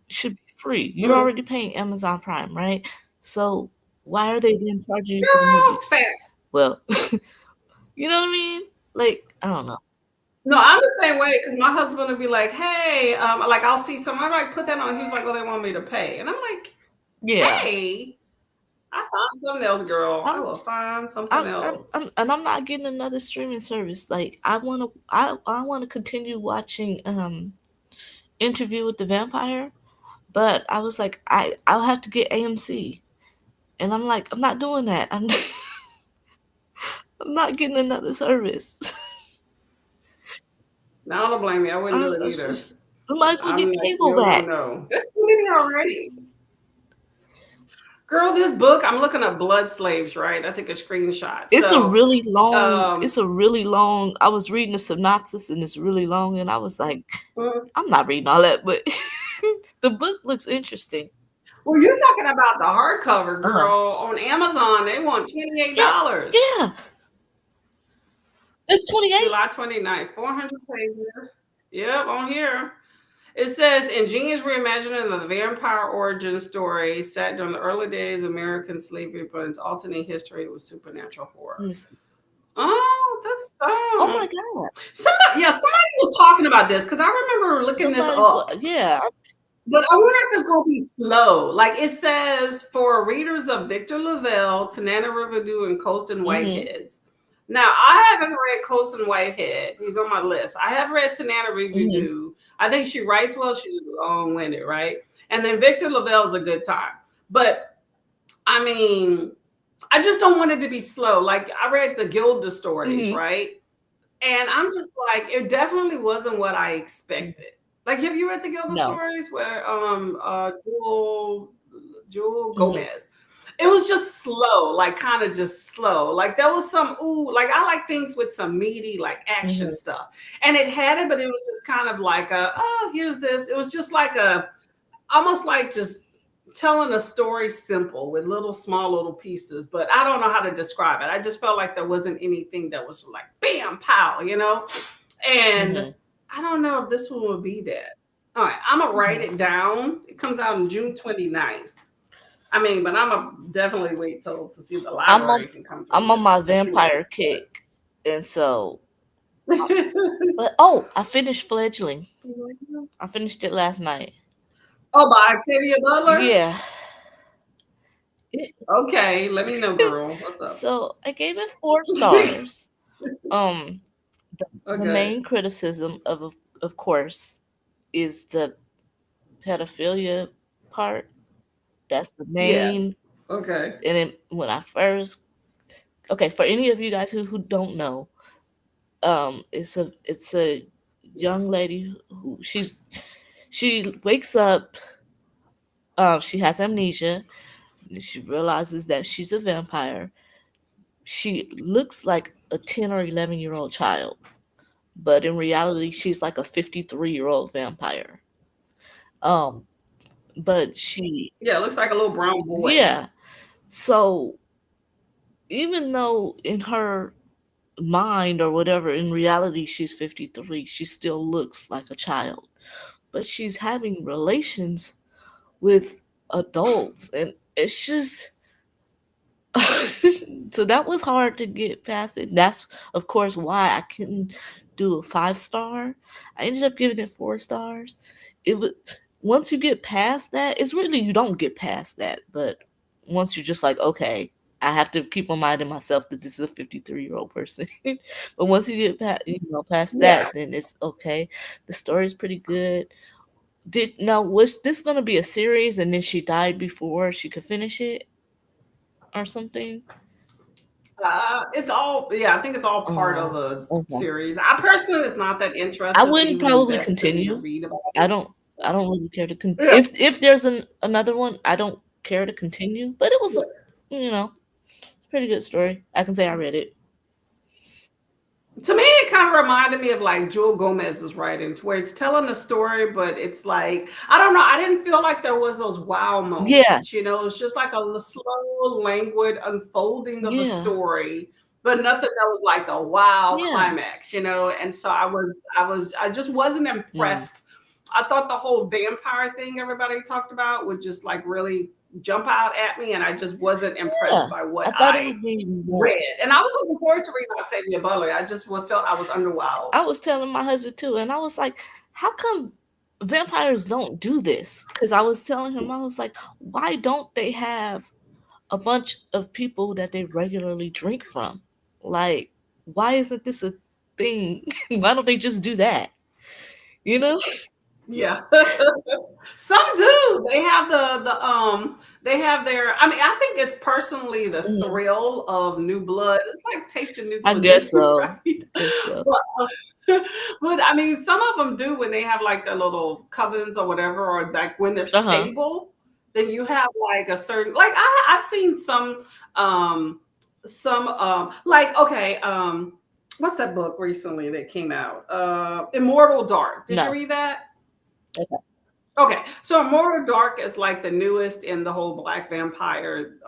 should be free. You're Mhm. already paying Amazon Prime, right? So why are they then charging you for the Girl, movies? fact. Well, you know what I mean? Like, I don't know. No, I'm the same way because my husband would be like, "Hey," like I'll see someone, I'm like, "Put that on." He was like, "Oh, they want me to pay," and I'm like, Yeah. "Hey, I found something else, girl. I I'm will find something else." and I'm not getting another streaming service. Like I want to continue watching Interview with the Vampire, but I was like I'll have to get AMC. And I'm like I'm not doing that. I'm not getting another service. Now, I don't blame me. I wouldn't do it That's either. just I might as well I'm get like, cable no, no, back. no. There's too many already. Girl, this book, I'm looking up Blood Slaves, right? I took a screenshot. So, um, It's a really long I was reading the synopsis and it's really long and I was like, mm, I'm not reading all that, but the book looks interesting. Well, you're talking about the hardcover, Uh-huh. girl. On Amazon, they want Yeah, $28. yeah. It's 28? July 29th, 400 pages. Yep, on here. It says ingenious reimagining of the vampire origin story set during the early days of American slavery, but its alternate history with supernatural Let horror. me see. Oh, that's Oh my god. somebody was talking about this because I remember looking this Somebody up. yeah. But I wonder if it's going to be slow. Like it says, for readers of Victor LaValle, Tanana Riverdew, and Colston Mhm. Whiteheads. Now, I haven't read Colston Whitehead. He's on my list. I have read Tanana Mhm. Riverdew. I think she writes well. She's long-winded, right? And then Victor LaValle is a good time. But I mean, I just don't want it to be slow. Like I read the Gilda stories, Mhm. right? And I'm just like, it definitely wasn't what I expected. Like, have you read the Gilda No. stories where Jewel Mhm. Gomez? It was just slow, like kind of just slow. Like there was some like I like things with some meaty like action Mhm. stuff. And it had it, but it was just kind of like here's this. It was just like almost like just telling a story simple with little small little pieces, but I don't know how to describe it. I just felt like there wasn't anything that was like bam pow, and Mhm. I don't know if this one will be that. All right, I'm gonna write Mhm. it down. It comes out on June 29th. I mean, but I'm gonna definitely wait till to see if the I'm on library can come through I'm with on it my for sure. vampire kick. And so But but oh, I finished Fledgling. I finished it last night. oh, by Octavia Butler. Yeah. It- Okay, let me know, girl. What's up? so I gave it 4 stars. Um the Okay. main criticism of course is the pedophilia part. That's the Yeah. main. Okay. And then when I first, okay, for any of you guys who don't know, it's a young lady who she wakes up, she has amnesia, and she realizes that she's a vampire. She looks like a 10 or 11-year-old child, but in reality she's like a 53-year-old vampire. Um but she Yeah, it looks like a little brown boy. yeah. So even though in her mind or whatever, in reality she's 53, she still looks like a child. But she's having relations with adults, and it's just so that was hard to get past it. That's of course why I couldn't do a 5 star. I ended up giving it 4 stars. It was once you get past that, it's really you don't get past that, but once you're just like, okay, I have to keep reminding myself that this is a 53-year-old person. But once you get past Yeah. that, then it's okay. The story's pretty good. Was this gonna be a series and then she died before she could finish it or something? It's all, yeah, I think it's all part of Oh, a okay. series. I personally was not that I interested to wouldn't even probably invest in to continue. read about I it. don't I don't really care to Yeah. if there's another one, I don't care to continue, but it was Yeah. a pretty good story. I can say I read it. To me, it kind of reminded me of like Joel Gomez's writing, to where it's telling a story, but it's like, I don't know. I didn't feel like there was those wow Yeah, moments. It's just like a slow, languid unfolding of a yeah, story, but nothing that was like a wow yeah. climax. And so I just wasn't Mm. impressed. I thought the whole vampire thing everybody talked about would just like really jump out at me, and I just wasn't Yeah. impressed by I what thought it I would be more. read. And I was looking forward to reading Octavia Butler. I just felt I was underwhelmed. I was telling my husband too, and I was like, how come vampires don't do this? Because I was telling him, I was like, why don't they have a bunch of people that they regularly drink from? Like, why isn't this a thing? Why don't they just do that? You know? Yeah. Some do. They have they have their, I mean, I think it's personally the Mhm. thrill of new blood. It's like tasting new I guess cuisine, so. right? I guess so. But but I mean, some of them do when they have like their little covens or whatever, or like when they're Uh huh. stable, then you have like a certain, like I've seen like, okay, what's that book recently that came out? Immortal Dark. Did you No. read that? Okay. Okay, so Immortal Dark is like the newest in the whole Black Vampire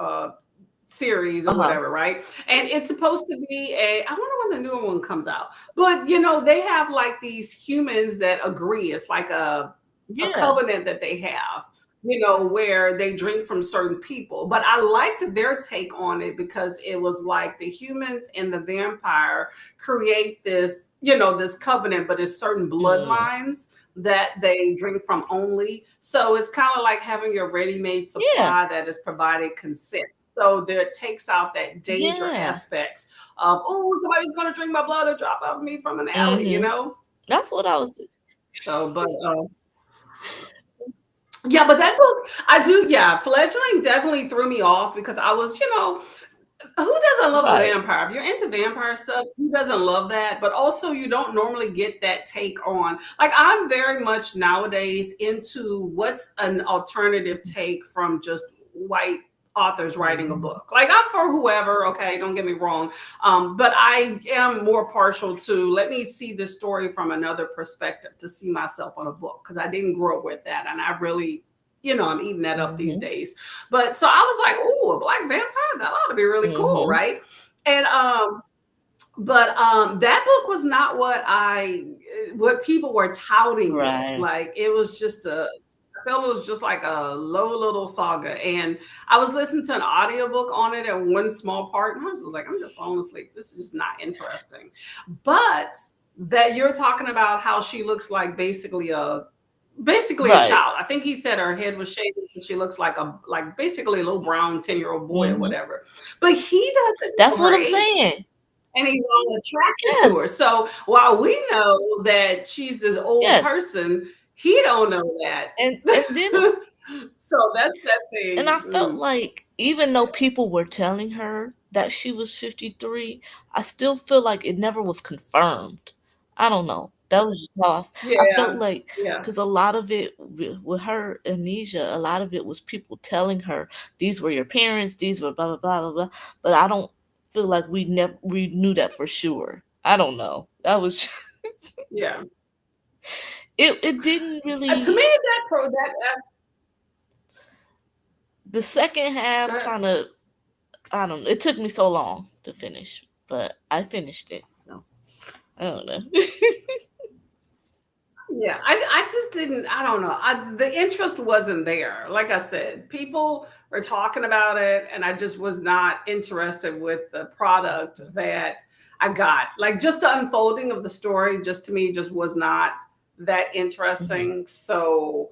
series or Uh-huh. whatever, right? And it's supposed to be I wonder when the newer one comes out. But they have like these humans that agree. It's like a Yeah. covenant that they have, where they drink from certain people. But I liked their take on it because it was like the humans and the vampire create this covenant, but it's certain Mm. bloodlines that they drink from only. So it's kind of like having your ready-made Yeah. supply that is provided consent. So there takes out that danger Yeah. aspects of, oh, somebody's gonna drink my blood or drop off me from an alley, Mhm. That's what I was So, but yeah, but that book, I do, yeah, Fledgling definitely threw me off because I was, who doesn't love a right. vampire? If you're into vampire stuff, who doesn't love that? But also, you don't normally get that take on. Like, I'm very much nowadays into what's an alternative take from just white authors writing a Mhm. book. Like, I'm for whoever, okay, don't get me wrong. But I am more partial to let me see this story from another perspective to see myself on a book because I didn't grow up with that. And I really, I'm eating that up these Mhm. days. But so I was like, oh, a black vampire? That ought to be really cool, Mhm. right? And but that book was not what people were touting it. Right. Like it was just I felt it was just like a low little saga. And I was listening to an audiobook on it at one small part, and I was like, I'm just falling asleep. This is just not interesting. But that you're talking about how she looks like basically a Right. child. I think he said her head was shaved and she looks like basically a little brown 10-year-old boy or Mhm. whatever. But he doesn't know That's what her I'm age saying. and he's all attracted to Yes. her. So while we know that she's this old Yes. person, he don't know that. And then So that's that and thing. I felt like even though people were telling her that she was 53, I still feel like it never was confirmed. I don't know. That was just how I felt Yeah, like yeah, because a lot of it with her amnesia, a lot of it was people telling her these were your parents, these were blah blah blah blah blah. But I don't feel like we knew that for sure. I don't know. That was yeah. it didn't To me, really the second half that kind of I don't know. It took me so long to finish, but I finished it. So I don't know. Yeah, I just didn't. I don't know. The interest wasn't there. Like I said, people were talking about it, and I just was not interested with the product that I got. Like just the unfolding of the story, just to me, just was not that Mhm. interesting. So,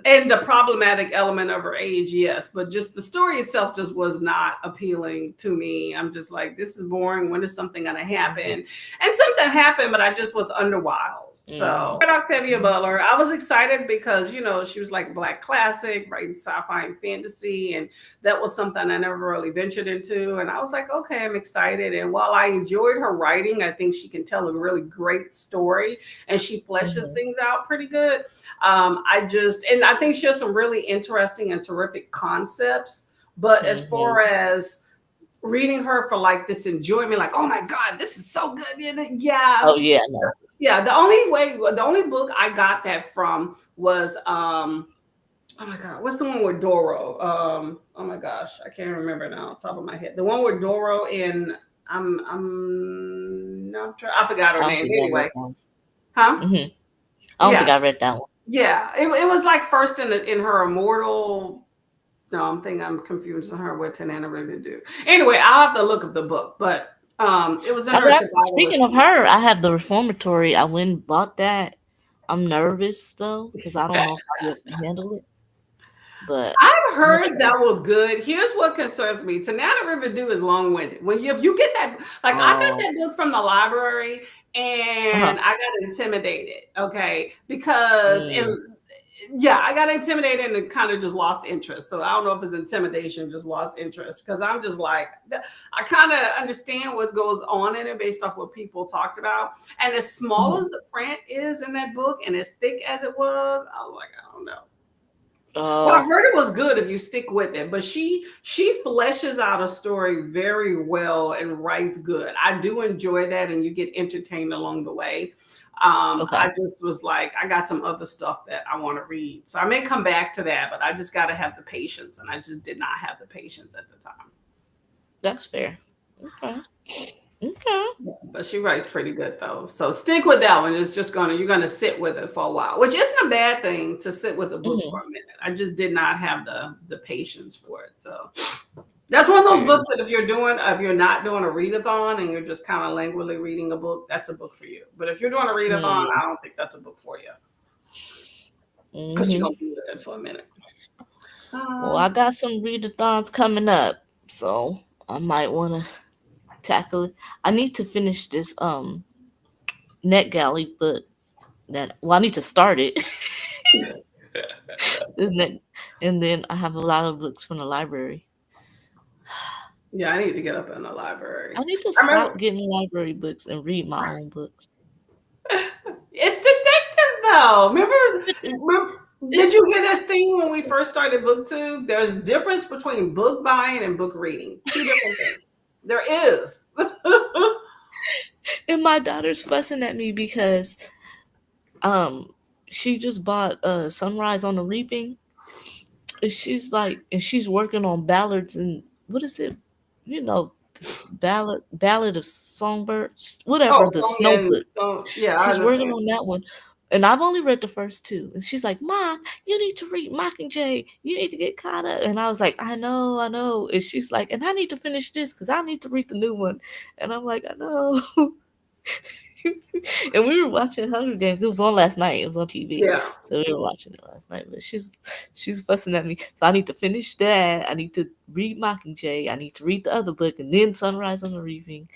and the problematic element of her age, yes, but just the story itself just was not appealing to me. I'm just like, this is boring. When is something going to Mhm. happen? And something happened, but I just was underwild. So, Mhm. Octavia Butler, I was excited because she was like Black classic, writing sci-fi and fantasy, and that was something I never really ventured into. And I was like, okay, I'm excited. And while I enjoyed her writing, I think she can tell a really great story, and she fleshes Mhm. things out pretty good. And I think she has some really interesting and terrific concepts. But as far Mhm. as reading her for like this enjoyment, like, oh my God, this is so good. Yeah. Oh yeah, no. Yeah. The only book I got that from was, oh my God, what's the one with Doro? Oh my gosh, I can't remember now, on top of my head. The one with Doro and I'm not sure, I forgot her I don't name. think I read Anyway, that one. huh? Mhm. I don't think I Yes. read that one. Yeah, it was like first in her immortal. No, I'm confusing her with Tanana Ribbon do. Anyway, I'll have to look up the book, but it was in I her got speaking survivalist of series. her, I have the Reformatory. I went and bought that. I'm nervous though because I don't know if I'll be able to handle it, but I've I'm gonna heard try. that was good. Here's what concerns me. Tanana River Dew is long-winded. If you get that, like I got Oh. that book from the library Uh-huh. and I got intimidated, okay? Because Mm. yeah, I got intimidated and kind of just lost interest. So I don't know if it's intimidation, just lost interest because I'm just like, I kind of understand what goes on in it based off what people talked about. And as small Mhm. as the print is in that book and as thick as it was, I was like, I don't know. But I Oh. heard it was good if you stick with it. But she fleshes out a story very well and writes good. I do enjoy that, and you get entertained along the way. Okay. I just was like, I got some other stuff that I want to read. So I may come back to that, but I just got to have the patience. And I just did not have the patience at the time. That's fair. Okay. Okay. But she writes pretty good though. So stick with that one. It's just you're gonna sit with it for a while, which isn't a bad thing to sit with a book for Mhm. a minute. I just did not have the patience for it. So that's one of those Fair books enough. that if you're not doing a readathon and you're just kind of languidly reading a book, that's a book for you. But if you're doing a readathon, Mm. I don't think that's a book for you because you're Mhm. gonna be with it for a minute. Well, Um, I got some readathons coming up, so I might want to tackle it. I need to finish this NetGalley book that well, I need to start it. Isn't it? And then I have a lot of books from the library. yeah, I need to get up in the library. I need to I stop remember getting library books and read my own books. it's addictive though. Remember, did you hear this thing when we first started BookTube? There's difference between book buying and book reading. Two different things. There is. And my daughter's fussing at me because um she just bought Sunrise on the Reaping, and she's like, and she's working on ballads and what is it? You know, this ballad of songbirds, Oh, whatever, the Sonya snow and book. so yeah, I She's working understand. on that one. And I've only read the first two. And she's like, Mom, you need to read Mockingjay. You need to get caught up. And I was like, I know, I know. And she's like, and I need to finish this because I need to read the new one. And I'm like, I know. And we were watching Hunger Games. It was on last night. It was on TV. Yeah. So we were watching it last night. But she's fussing at me. So I need to finish that. I need to read Mockingjay. I need to read the other book and then Sunrise on the Reaping.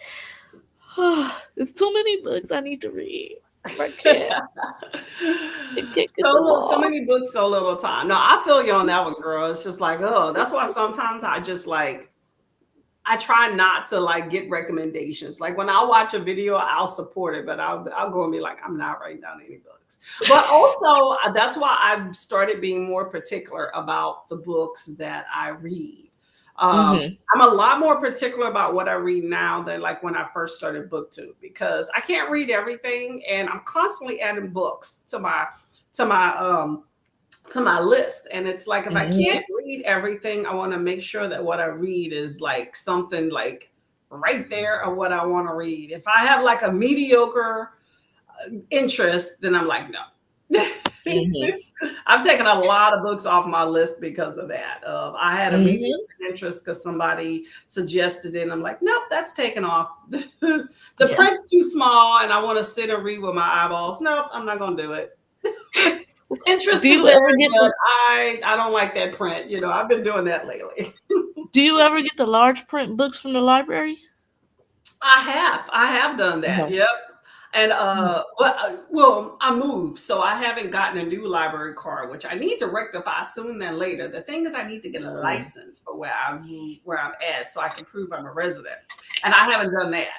It's too many books I need to read. I can't. I can't get them So all. many books, so little time. No, I feel you on that one, girl. It's just like, oh, that's why sometimes I just like I try not to like get recommendations. Like when I watch a video, I'll support it, but I'll go and be like, I'm not writing down any books. But also, that's why I've started being more particular about the books that I read. Mm-hmm. I'm a lot more particular about what I read now than like when I first started BookTube because I can't read everything, and I'm constantly adding books to my to my list. And it's like if I Mm-hmm. can't read everything, I want to make sure that what I read is like something like right there of what I want to read. If I have like a mediocre interest, then I'm like, no. Mm-hmm. I've taken a lot of books off my list because of that. I had a mediocre Mm-hmm. interest because somebody suggested it, and I'm like, nope, that's taken off. The Yeah. print's too small, and I want to sit and read with my eyeballs. Nope, I'm not going to do it. Do Interest is you there, ever get but the I don't like that print. I've been doing that lately. Do you ever get the large print books from the library? I have done that. Uh-huh. Yep. And Mhm. well, I moved, so I haven't gotten a new library card, which I need to rectify sooner than later. The thing is, I need to get a Mm. license for where I'm at, so I can prove I'm a resident, and I haven't done that.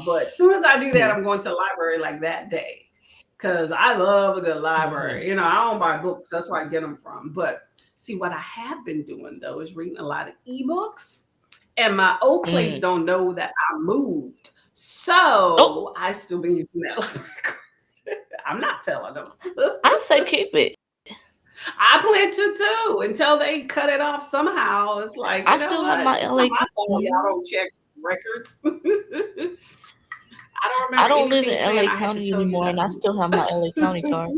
But as soon as I do that, Mhm. I'm going to the library like that day because I love a good Mhm. library. I don't buy books, that's where I get them from. But see, what I have been doing though is reading a lot of ebooks, and my old place Mm. don't know that I moved. Oh, So I still been using that library card. I'm not telling them. I say keep it. I plan to too until they cut it off somehow. It's like, I you know still have what? my It's not LA my fault y'all County. don't check records. I don't I remember don't live anything in saying LA I had to County tell you anymore, that and I I still have my LA County moved. card.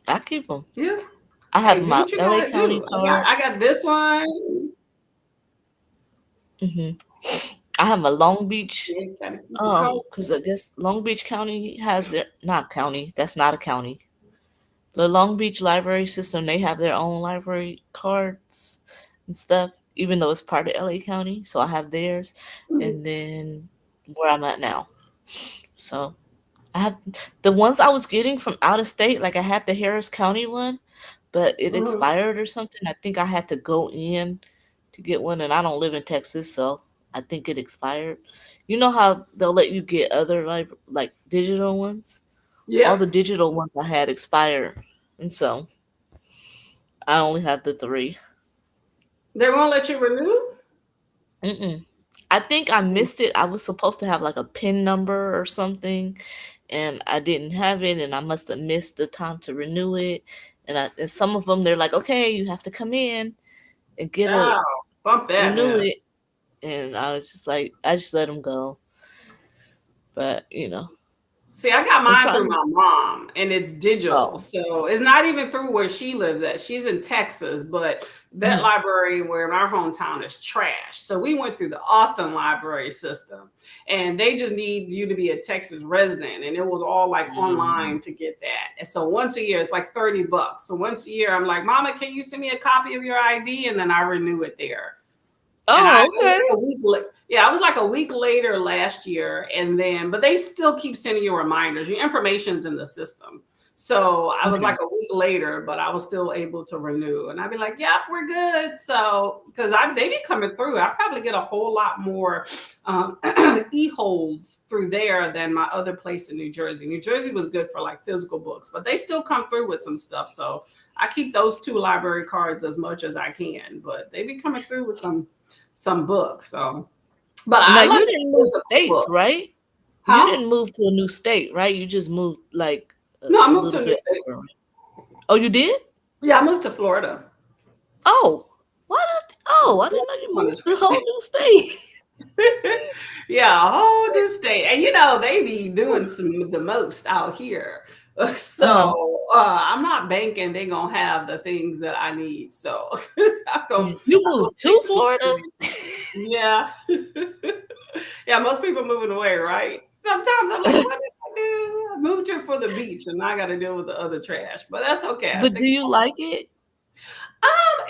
I keep them. Yeah. I have Hey, do my what you LA gotta County do. I got card. I got this one. hmm I have a Long Beach. Yeah, gotta keep the cards. Because I guess Long Beach County has their not county. That's not a county. The Long Beach Library System, they have their own library cards and stuff, even though it's part of LA County. So I have theirs, and then where I'm at now. So I have the ones I was getting from out of state. Like I had the Harris County one, but it Mhm. expired or something. I think I had to go in to get one, and I don't live in Texas, so I think it expired. You know how they'll let you get other like digital ones? All Yeah. the digital ones I had expired, and so I only have the three. They won't let you renew? Mm-mm. I think I missed it. I was supposed to have like a PIN number or something, and I didn't have it, and I must have missed the time to renew it. And some of them they're like, okay, you have to come in and get a Oh, bump that renew mess. it, and I was just like, I just let them go. But See, I got I'm mine through trying. my mom and it's digital. Oh, So it's not even through where she lives at. She's in Texas, but that mhm. library where in our hometown is trash. So we went through the Austin library system and they just need you to be a Texas resident. And it was all like Mm. online to get that. And so once a year, it's like $30. So once a year, I'm like, Mama, can you send me a copy of your ID? And then I renew it there. And I Oh, it was okay. like a week yeah, I was like a week later last year, and then but they still keep sending you reminders. Your information's in the system. So I was Okay. like a week later, but I was still able to renew. And I'd be like, yep, we're good. So because I they be coming through. I probably get a whole lot more um, e-holds through there than my other place in New Jersey. New Jersey was good for like physical books, but they still come through with some stuff. So I keep those two library cards as much as I can, but they be coming through with some books. So, but Now I like you the didn't move physical states, book. right? You Huh? didn't move to a new state, right? You just moved like No, I a moved to little a new bit state. over. Oh, you did? Yeah, I moved to Florida. Oh, what? Oh, I didn't know you moved to a whole new state. Yeah, a whole new state. And they be doing the most out here. Uh-huh. So I'm not banking they're gonna have the things that I need. So You I'm gonna moved stick to to Florida? the yeah. Yeah, most people moving away, right? Sometimes I'm like, what did I do? I moved here for the beach and now I gotta deal with the other trash. But that's okay. I But do stick to you like it?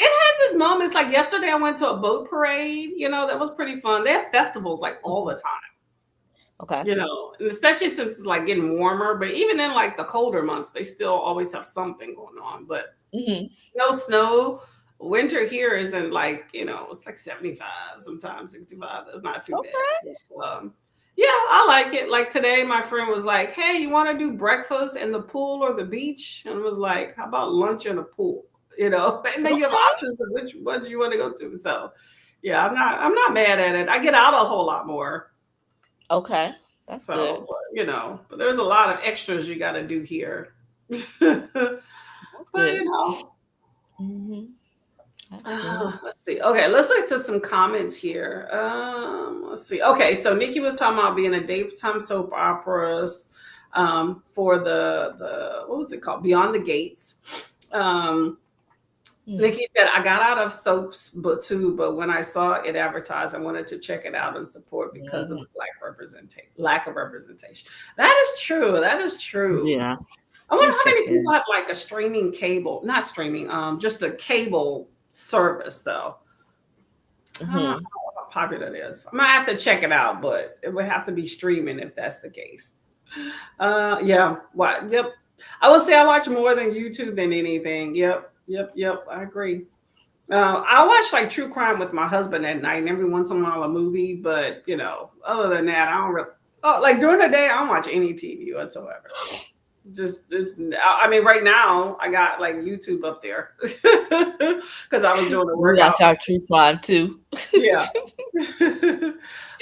it has its moments. Like yesterday, I went to a boat parade. That was pretty fun. They have festivals like all the Mhm. time. Okay. And especially since it's like getting warmer. But even in like the colder months, they still always have something going on. But Hmm. no snow. Winter here isn't like it's like 75 sometimes 65. That's not too bad. Okay. Yeah, I like it. Like today, my friend was like, "Hey, you want to do breakfast in the pool or the beach?" And I was like, "How about lunch in a pool?" And then you have Okay. options of which ones you want to go to. So, yeah, I'm not mad at it. I get out a whole lot more. Okay. That's good. So, but there's a lot of extras you got to do here. but That's good. you know, Hmm. That's good. let's see. Okay, let's look to some comments here. Let's see. Okay, so Nikki was talking about being a daytime soap operas for the what was it called? Beyond the Gates. Mm. Nikki said, I got out of soaps but when I saw it advertised, I wanted to check it out and support because of Mhm. the lack of representation. That is true. That is true. Yeah. I You wonder how check many it. people have like a streaming cable, not streaming, just a cable service though. I don't know Hmm. how popular it is. I might have to check it out, but it would have to be streaming if that's the case. Yeah. What? Yep. I would say I watch more than YouTube than anything. Yep. Yep. Yep. I agree. I watch like true crime with my husband at night, and every once in a while a movie. But other than that, I don't really. Oh, like during the day, I don't watch any TV whatsoever. Just. I mean, right now I got like YouTube up there because I was doing a We workout. watch our true crime too. Yeah.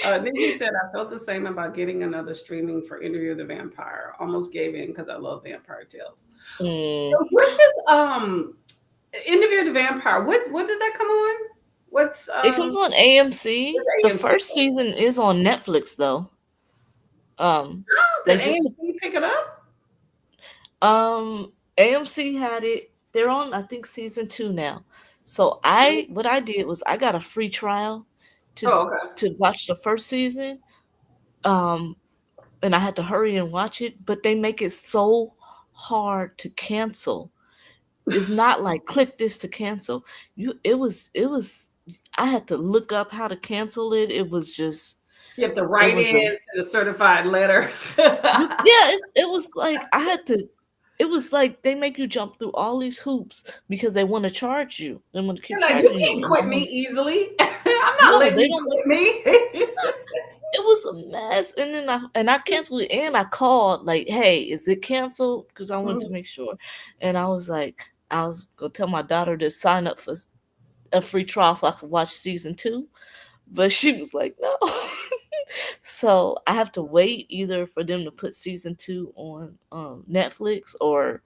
Then he said, I felt the same about getting another streaming for Interview with the Vampire. Almost gave in because I love vampire tales. Mm. So what is Interview with the Vampire? What does that come on? What's It comes on AMC. what's The AMC? first season is on Netflix though. Um, Oh, they did just AMC pick it up? AMC had it. They're on I think season 2 now. So what I did was I got a free trial to Oh, okay. watch the first season. Um, and I had to hurry and watch it, but they make it so hard to cancel. It's not like click this to cancel. It was I had to look up how to cancel it. It was just You have to it write was a in send a certified letter. it was like I had to it was like they make you jump through all these hoops because they want to charge you. They want to keep You're like, you charging you. can't And quit I'm me like, easily. I'm not no, letting they you don't. quit me. It was a mess. And then I canceled it and I called like, hey, is it canceled? Because I wanted to make sure. And I was like, I was gonna tell my daughter to sign up for a free trial so I could watch season 2. But she was like, no. So I have to wait either for them to put season 2 on Netflix or,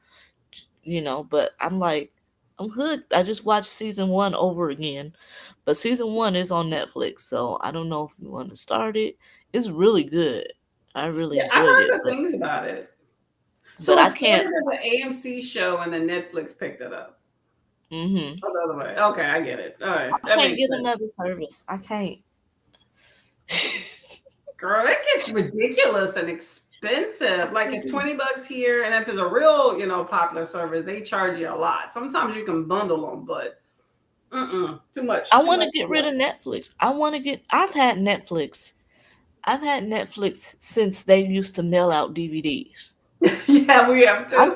but I'm like, I'm hooked. I just watched season 1 over again. But season 1 is on Netflix, so I don't know if you want to start it. It's really good. I really Yeah, I enjoyed heard it, good things about it. So but it I can't. started as an AMC show and then Netflix picked it up. Mhm. Oh, the other way. Okay, I get it. All right, I that can't makes get sense. another service. I can't. Girl, it gets ridiculous and expensive. Like it's $20 here, and if it's a real, popular service, they charge you a lot. Sometimes you can bundle them, but too I much, too want much. to get rid of Netflix. I've had Netflix since they used to mail out DVDs. Yeah, we have I've to.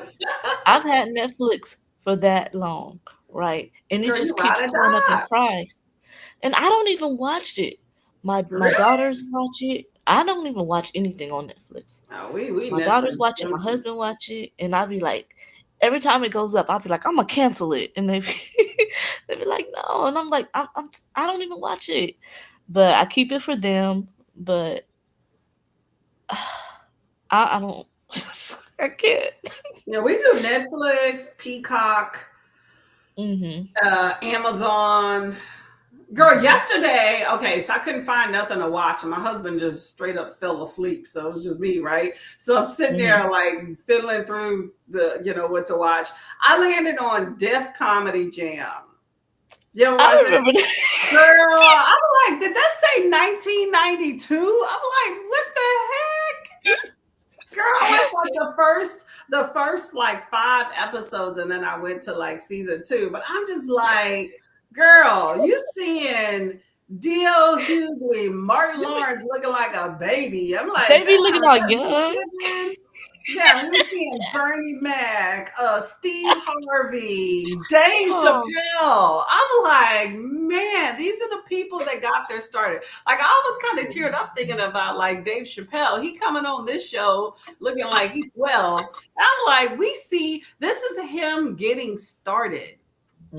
I've had Netflix for that long, right? And it Girl, you just ride keeps or going up in die. price. And I don't even watch it. My Really? daughters watch it. I don't even watch anything on Netflix. Oh, we My daughters Netflix watch it, my junkies. husband watch it, and I'll be like, every time it goes up, I'll be like, I'm gonna cancel it, and they be like, no, and I'm like, I don't even watch it, but I keep it for them, but I don't, I can't. Yeah, we do Netflix, Peacock, Hmm. Amazon. Girl, Hmm. yesterday, okay, so I couldn't find nothing to watch, and my husband just straight up fell asleep. So it was just me, right? So I'm sitting Hmm. there like fiddling through what to watch. I landed on Def Comedy Jam. You ever watch I that? remember that. Girl, I'm like, did that say 1992? I'm like, what the heck? Girl, I watched like the first like 5 episodes, and then I went to like season 2. But I'm just like, girl, you seeing D.L. Hughley, Martin Lawrence looking like a baby. I'm like, They be that looking how all that was young. living. Yeah, we were seeing Bernie Mac, Steve Harvey, Dave Oh, Chappelle. I'm like, man, these are the people that got their started. Like I was kind of teared up thinking about like Dave Chappelle. He coming on this show looking like he's 12. I'm like, we see this is him getting started.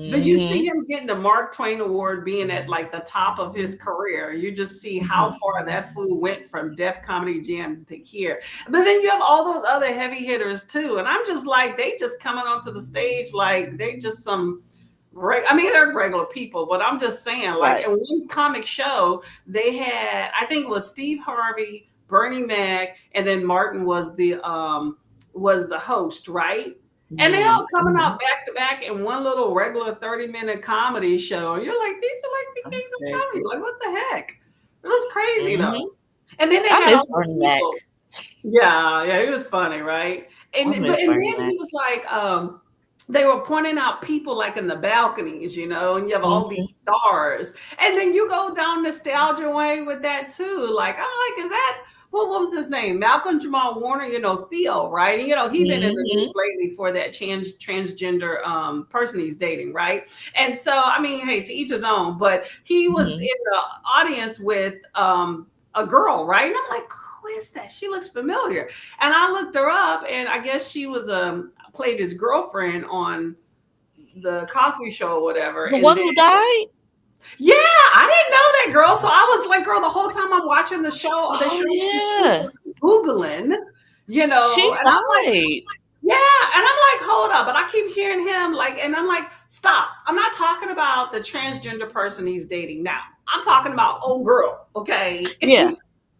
But you see hmm him getting the Mark Twain Award being at like the top of his career. You just see how hmm far that fool went from Def Comedy Jam to here. But then you have all those other heavy hitters too. And I'm just like, they just coming onto the stage like they just some I mean, they're regular people, but I'm just saying, like right. in one comic show, they had, I think it was Steve Harvey, Bernie Mac, and then Martin was the host, right? And they all coming Mm-hmm. out back to back in one little regular 30-minute comedy show. And you're like, these are like the kings of comedy. Crazy. Like, what the heck? It was crazy though. Hmm. And then they I had miss all these Bernie Mac. people. Yeah, yeah, he was funny, right? I But miss and Bernie then Mac. he was like, they were pointing out people like in the balconies, and you have all Hmm. these stars. And then you go down nostalgia way with that too. Like, I'm like, is that what was his name? Malcolm Jamal Warner, Theo, right? And he been in the news Hmm. lately for that transgender person he's dating, right? And so, I mean, hey, to each his own, but he was in Hmm. the audience with a girl, right? And I'm like, who is that? She looks familiar. And I looked her up, and I guess she was played his girlfriend on the Cosby Show or whatever. The And one then, who died? yeah, I didn't know that, girl. So I was like, girl, the whole time I'm watching the Oh show, yeah, Googling, she and I'm like, died. yeah, and I'm like, hold up, but I keep hearing him like, and I'm like, stop. I'm not talking about the transgender person he's dating now. I'm talking about old girl, okay? Yeah.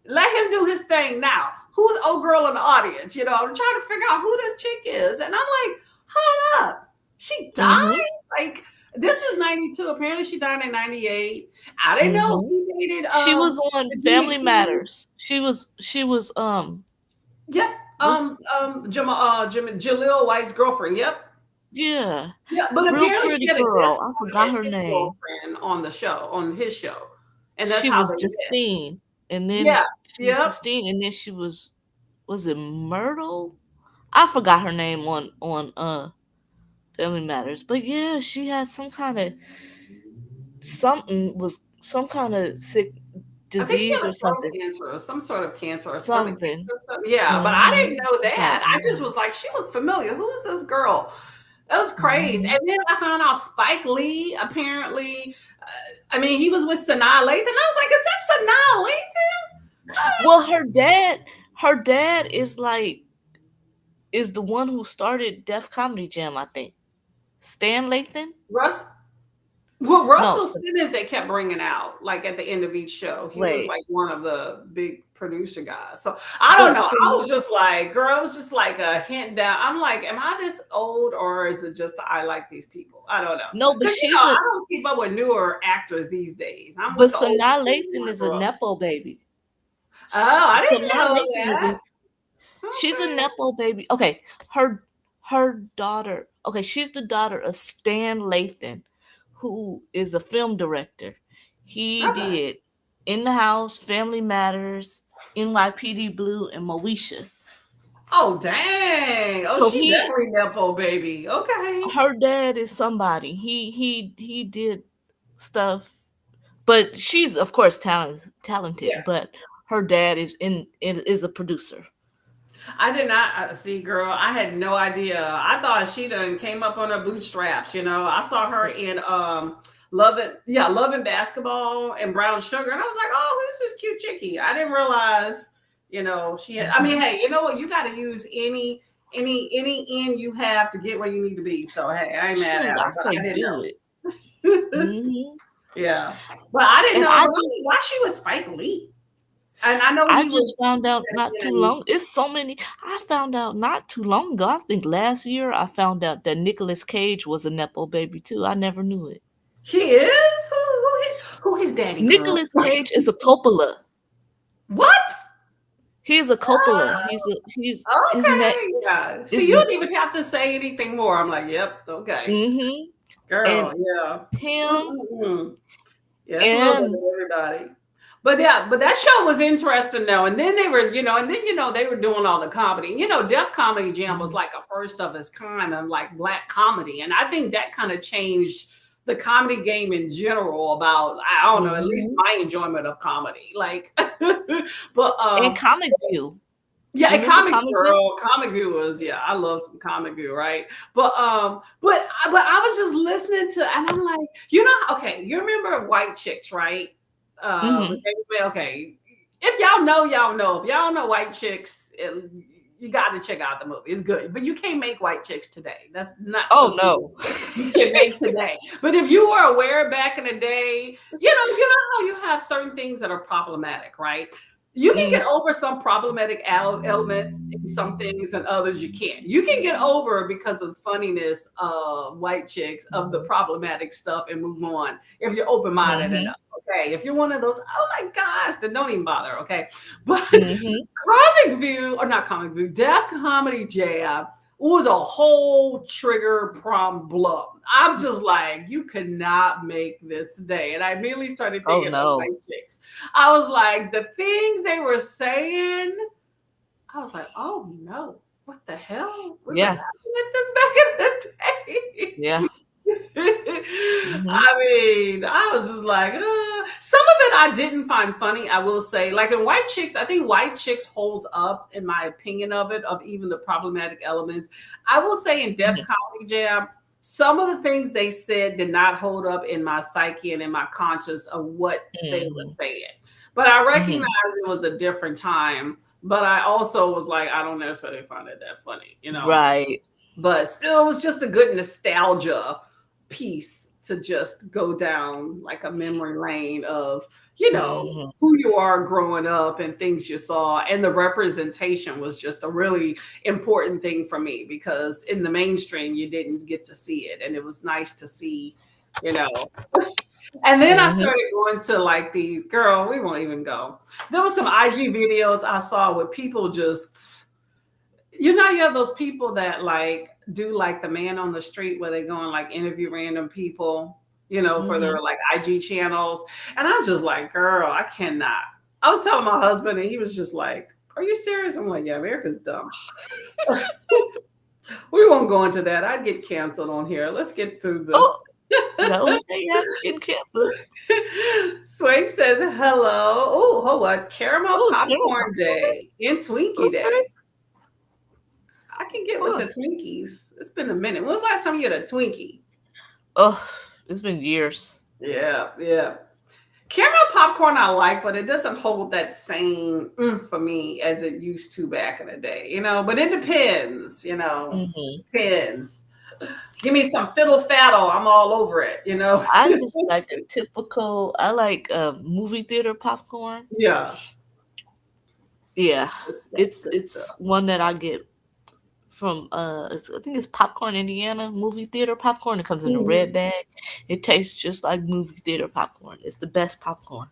Let him do his thing now. Who's old girl in the audience? I'm trying to figure out who this chick is. And I'm like, hold up. She died? Hmm. Like, this is 92. Apparently she died in 98. I didn't know Hmm. he dated She was on the Family DDT. Matters. She was Yep. was Jaleel White's girlfriend. Yep. yeah, Yeah, but real apparently she pretty had a guest girl. I star forgot as her his name. girlfriend on the show, on his show. And that's She how was they met. Justine, and then Yeah. she was Yep. Justine, and then she was it Myrtle? I forgot her name on Family Matters. But yeah, she had some kind of sick I think she disease had or a throat something. cancer or some sort of cancer or stomach Something. cancer or something. Yeah, but I didn't Mhm. know Forgot that. her I just name. was like, she looked familiar. Who's this girl? That was crazy. Mhm. And then I found out Spike Lee apparently I mean, he was with Sanaa Lathan. I was like, is that Sanaa Lathan? Well, her dad is the one who started Def Comedy Jam, I think. Stan Lathan? Russ, well, No, Russell Simmons, they kept bringing out like at the end of each show. He was wait. like one of the big producer guys. So I don't But know. I San- was just like, girl, it was just like a hint down. I'm like, am I this old or is it just I like these people? I don't know. no, but Because she's I a don't keep up with newer actors these days. I'm with but the old Sanaa people who Lathan I is a grew up. nepo baby. Oh, I didn't Sanaa know Lathan is that. a she's a nepo baby. Okay, her daughter. Okay, she's the daughter of Stan Lathan, who is a film director. He Okay. did In the House, Family Matters, NYPD Blue, and Moesha. Oh, dang. Oh, So she definitely Nepo baby. Okay. her dad is somebody. He did stuff, but she's of course talented. Yeah. But her dad is a producer. I did not see, girl. I had no idea. I thought she done came up on her bootstraps. I saw her in Love and Basketball and Brown Sugar, and I was like, oh, who's this cute chickie? I didn't realize, she had. I mean, Mhm. hey, you know what? You got to use any end you have to get where you need to be. So hey, I ain't mad Shoot, at I her, but say I didn't do it. know. Hmm. Yeah, but I didn't And know really why she was Spike Lee, and I know I he was just found out not too in. long. It's so many. I found out not too long ago. I think last year I found out that Nicolas Cage was a nepo baby too. I never knew it. He is who his daddy, girl? Nicolas Cage is a Coppola. What? He's a Coppola. He's his net Okay, yeah. See, is you don't even have to say anything more. I'm like, yep, okay, mm-hmm. girl, And yeah. him Mm-mm-mm. Yeah, it's a little bit and of everybody. But yeah, but that show was interesting though. And then they were doing all the comedy. Def Comedy Jam was like a first of its kind of like black comedy. And I think that kind of changed the comedy game in general about, I don't know, at least mhm. my enjoyment of comedy. Like but And Comic View. yeah, You and remember Comic Comic View? Girl, Comic View was, yeah, I love some Comic View, right? But I was just listening to, and I'm like, okay, you remember White Chicks, right? Mm-hmm. Okay, if y'all know, y'all know. If y'all know White Chicks, you got to check out the movie. It's good, but you can't make White Chicks today. That's not Oh something no. you can make today. But if you were aware back in the day, you know how you have certain things that are problematic, right? You can Mm, get over some problematic elements in some things and others you can't. You can get over because of the funniness of White Chicks, of the problematic stuff, and move on if you're open-minded mhm, enough. Okay. If you're one of those, oh my gosh, then don't even bother. Okay. But mhm. Comic View, or not Comic View, Def Comedy Jam was a whole trigger problem. I'm just like, you cannot make this today. And I immediately started Oh thinking of no. White Chicks. I was like, the things they were saying, I was like, oh no, what the hell? We were Yeah. laughing at this back in the day. Yeah. Mhm. I mean, I was just like, some of it I didn't find funny, I will say. Like in White Chicks, I think White Chicks holds up in my opinion of it, of even the problematic elements. I will say in Def Mhm. Comedy Jam, some of the things they said did not hold up in my psyche and in my conscience of what they were Mhm. saying. But I recognize Mhm. it was a different time. But I also was like, I don't necessarily find it that funny. Right. But still, it was just a good nostalgia piece to just go down like a memory lane of, Mhm. who you are growing up and things you saw. And the representation was just a really important thing for me because in the mainstream, you didn't get to see it. And it was nice to see, you know. And then I Mhm. started going to like these, girl, we won't even go. There was some IG videos I saw with people just, you have those people that like do like the man on the street where they go and like interview random people, for Mhm. their like IG channels. And I'm just like, girl, I cannot. I was telling my husband, and he was just like, are you serious? I'm like, yeah, America's dumb. We won't go into that. I'd get canceled on here. Let's get through Oh, this. the only thing you have to get canceled. Swing says hello. Oh, hold on. Caramel Oh, it's caramel popcorn popcorn. day and Twinkie Okay. day. I can get with Huh. the Twinkies. It's been a minute. When was the last time you had a Twinkie? Oh, it's been years. Yeah, yeah. Caramel popcorn I like, but it doesn't hold that same for me as it used to back in the day, but it depends, Mhm. depends. Give me some fiddle faddle, I'm all over it. I just like a typical I like, movie theater popcorn. Yeah. Yeah, Good stuff, it's good it's stuff. one that I get from, I think it's Popcorn Indiana movie theater popcorn. It comes in a red Mhm. bag. It tastes just like movie theater popcorn. It's the best popcorn.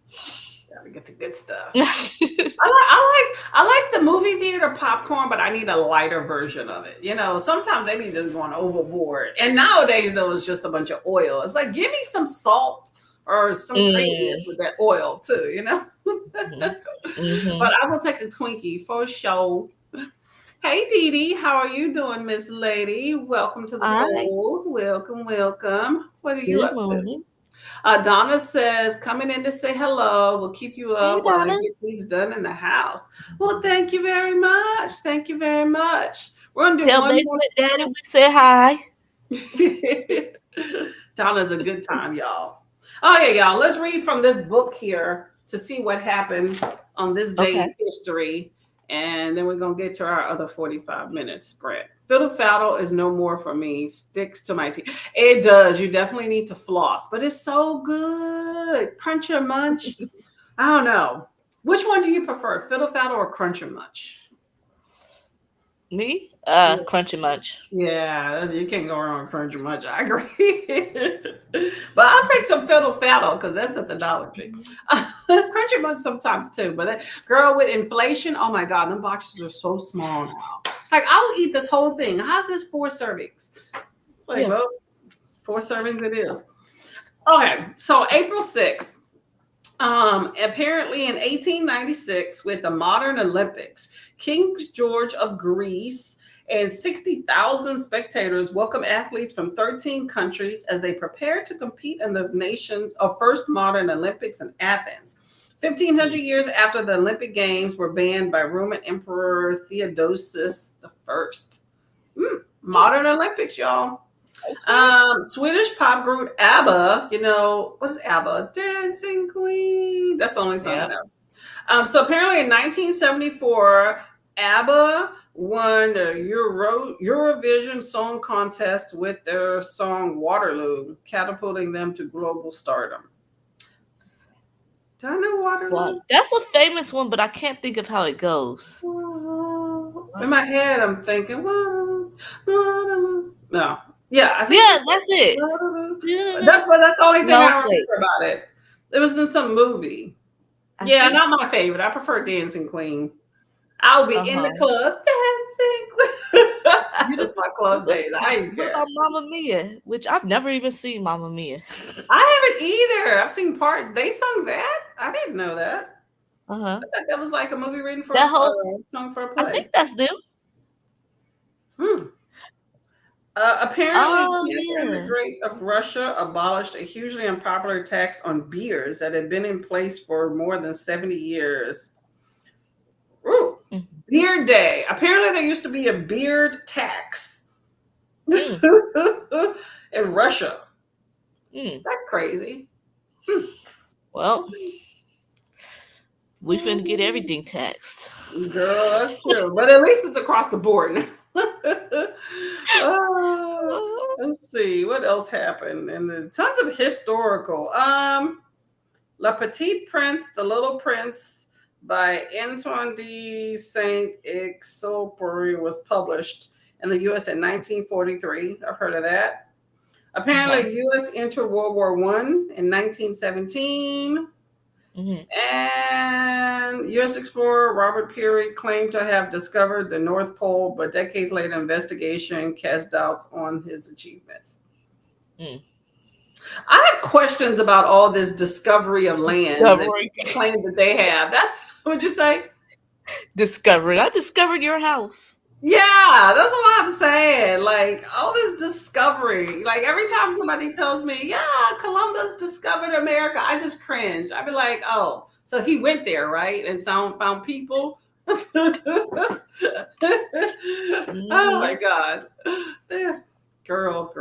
Gotta get the good stuff. I like the movie theater popcorn, but I need a lighter version of it. Sometimes they be just going overboard. And nowadays though it's just a bunch of oil. It's like give me some salt or some craziness Mm. with that oil too. Mhm. But Mhm. I will take a Twinkie for sure. Hey Dee Dee, how are you doing, Miss Lady? Welcome to the Hi. fold. Welcome, welcome. What are you Good up to? morning. Donna says, coming in to say hello. We'll keep you Hey, up while I Donna. get things done in the house. Well, thank you very much. Thank you very much. We're going to do Tell one more Basement Daddy song. we said hi. Donna's a good time, y'all. Oh, yeah, y'all. Let's read from this book here to see what happened on this day Okay. in history. And then we're going to get to our other 45-minute sprint. Fiddle faddle is no more for me. Sticks to my teeth. It does. You definitely need to floss, but it's so good. Crunch or munch. I don't know. Which one do you prefer, fiddle faddle or crunch or munch? Me? Yeah. Crunchy Munch. Yeah, you can't go wrong with crunch or munch. I agree. But I'll take some fiddle faddle because that's at the Dollar Tree. Crunchy munch sometimes too. But girl, with inflation, oh my God, them boxes are so small now. It's like I will eat this whole thing. How's this 4 servings? It's like, Yeah. well, 4 servings it is. Okay, so April 6th. Apparently in 1896, with the modern Olympics, King George of Greece and 60,000 spectators welcome athletes from 13 countries as they prepare to compete in the nation's first modern Olympics in Athens. 1,500 Mm. years after the Olympic Games were banned by Roman Emperor Theodosius the First. Mm. Modern Olympics, y'all. Okay. Swedish pop group ABBA, what's ABBA? Dancing Queen. That's the only song I Yeah. know. So apparently in 1974, ABBA won the Eurovision Song Contest with their song Waterloo, catapulting them to global stardom. Do I know Well, Waterloo? that's a famous one, but I can't think of how it goes. In my head, I'm thinking Waterloo, Waterloo. No, yeah, I think Yeah, it's that's it. Waterloo. Da-da-da. That's the only thing I No, wait. remember about it. It was in some movie. I Yeah, think. not my favorite. I prefer Dancing Queen. I'll be Uh in the huh. club dancing Queen. That's What, my club days. I didn't what care. about Mamma Mia? Which I've never even seen Mamma Mia. I haven't either. I've seen parts. They sung that. I didn't know that. Uh huh. I thought that was like a movie written for That whole. a song for a I play. think that's them. Hmm. Apparently, Oh Catherine the yeah. Great of Russia abolished a hugely unpopular tax on beers that had been in place for more than 70 years. Ooh, Mm. Beard Day. Apparently, there used to be a beard tax Mm. in Russia. Mm. That's crazy. Hmm. Well, we finna get everything taxed. Girl, that's true. But at least it's across the board. uh, let's see what else happened. And there's tons of historical. La Petite Prince, The Little Prince by Antoine de Saint-Exupéry was published in the US in 1943. I've heard of that. Okay. Apparently, US entered World War One in 1917. Hmm. And US explorer Robert Peary claimed to have discovered the North Pole, but decades later, investigation cast doubts on his achievements. Mm. I have questions about all this discovery of land that Discovering. people claim that they have. That's what you say? Discovering. I discovered your house. Yeah, that's what I'm saying. Like all this discovery. Like every time somebody tells me, yeah, Columbus discovered America, I just cringe. I'd be like, oh, so he went there, right? And found people. Oh my Hmm. God. Girl.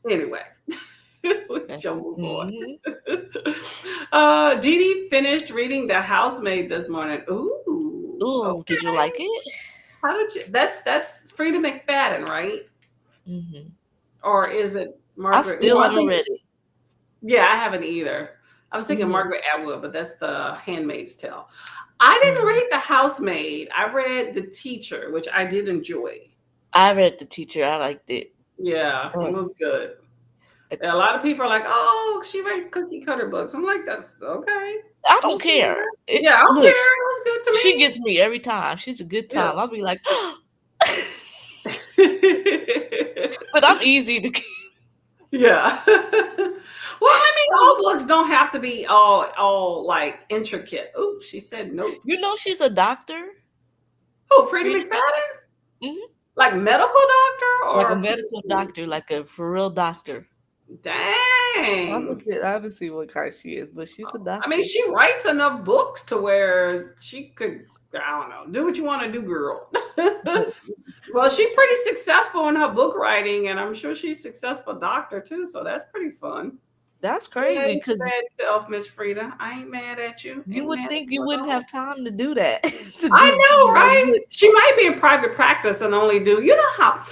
Anyway. We shall move on. Mhm. Dee Dee finished reading The Housemaid this morning. Ooh, Ooh, did you like okay. it? How did you? That's Frida McFadden, right? Mhm. Or is it I Margaret? still No, I haven't think read it. yeah, I haven't either. I was thinking Mhm. Margaret Atwood, but that's the Handmaid's Tale. I didn't Mhm. read The Housemaid. I read The Teacher, which I did enjoy. I read The Teacher. I liked it. Yeah, it Mm. was good. I A lot of people are like, "Oh, she writes cookie cutter books." I'm like, "That's okay." I don't Okay. care. Yeah, I don't care. Look, It was good to she me. gets me every time. She's a good time. I'll be like, Yeah. but I'm easy to. Yeah. Well, I mean, all books don't have to be all like intricate. Oh, she said nope. You know, she's a doctor. Oh, Freedom Frida. McFadden? Mhm. Like medical doctor Like a or medical PhD? doctor, like a for real doctor. Dang. I haven't seen what kind she is, but she's a I mean, doctor. she writes enough books to where she could, I don't know, do what you want to do, girl. Well, she's pretty successful in her book writing, and I'm sure she's a successful doctor too. So that's pretty fun. That's Yeah, crazy your because bad self, Miss Frida. I ain't mad at you. you Ain't would mad at think you you at wouldn't all. have time to do that I to know, write a right? book. She might be in private practice and only do, you know how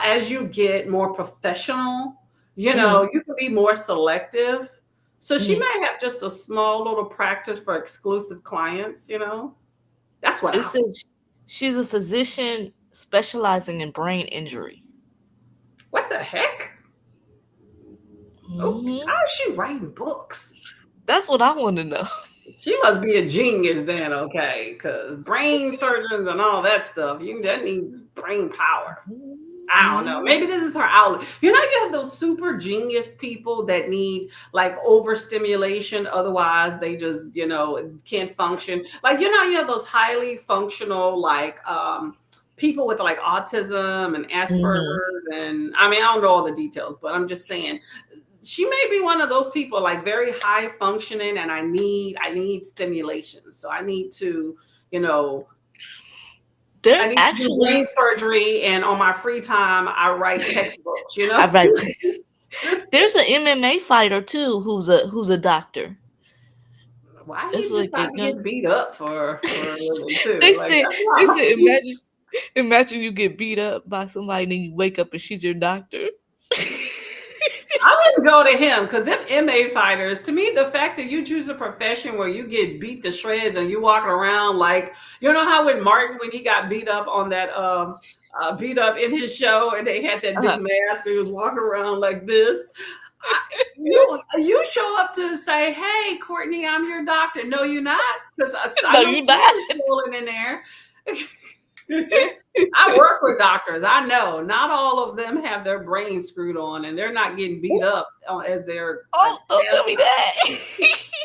as you get more professional, Mhm, you can be more selective. So she mhm. might have just a small little practice for exclusive clients. That's what It I would. says she's a physician specializing in brain injury. What the heck? Oh, Mhm. how is she writing books? That's what I want to know. She must be a genius then, okay? Because brain surgeons and all that stuff, that needs brain power. I don't know. Mhm. Maybe this is her outlet. You have those super genius people that need like overstimulation. Otherwise, they just, can't function. Like, you have those highly functional, like, people with like autism and Mhm. Asperger's. And I mean, I don't know all the details, but I'm just saying she may be one of those people like very high functioning and I need stimulation. So you know, I There's need to do brain actually surgery, and on my free time, I write textbooks, you I know? write. There's an MMA fighter too who's a doctor. Why It's he like a decide to young. get beat up for a living too? They Like said that's they not said right. imagine you get beat up by somebody and then you wake up and she's your doctor. I wouldn't go to him because them MA fighters, to me, the fact that you choose a profession where you get beat to shreds and you walking around like, how when Martin, when he got beat up on that, beat up in his show and they had that big Uh-huh. mask, he was walking around like this. You show up to say, "Hey, Courtney, I'm your doctor." No, you're not, because I No, know you're not. something's swollen in there. I work with doctors. I know not all of them have their brain screwed on, and they're not getting beat up as they're Oh, don't tell me that.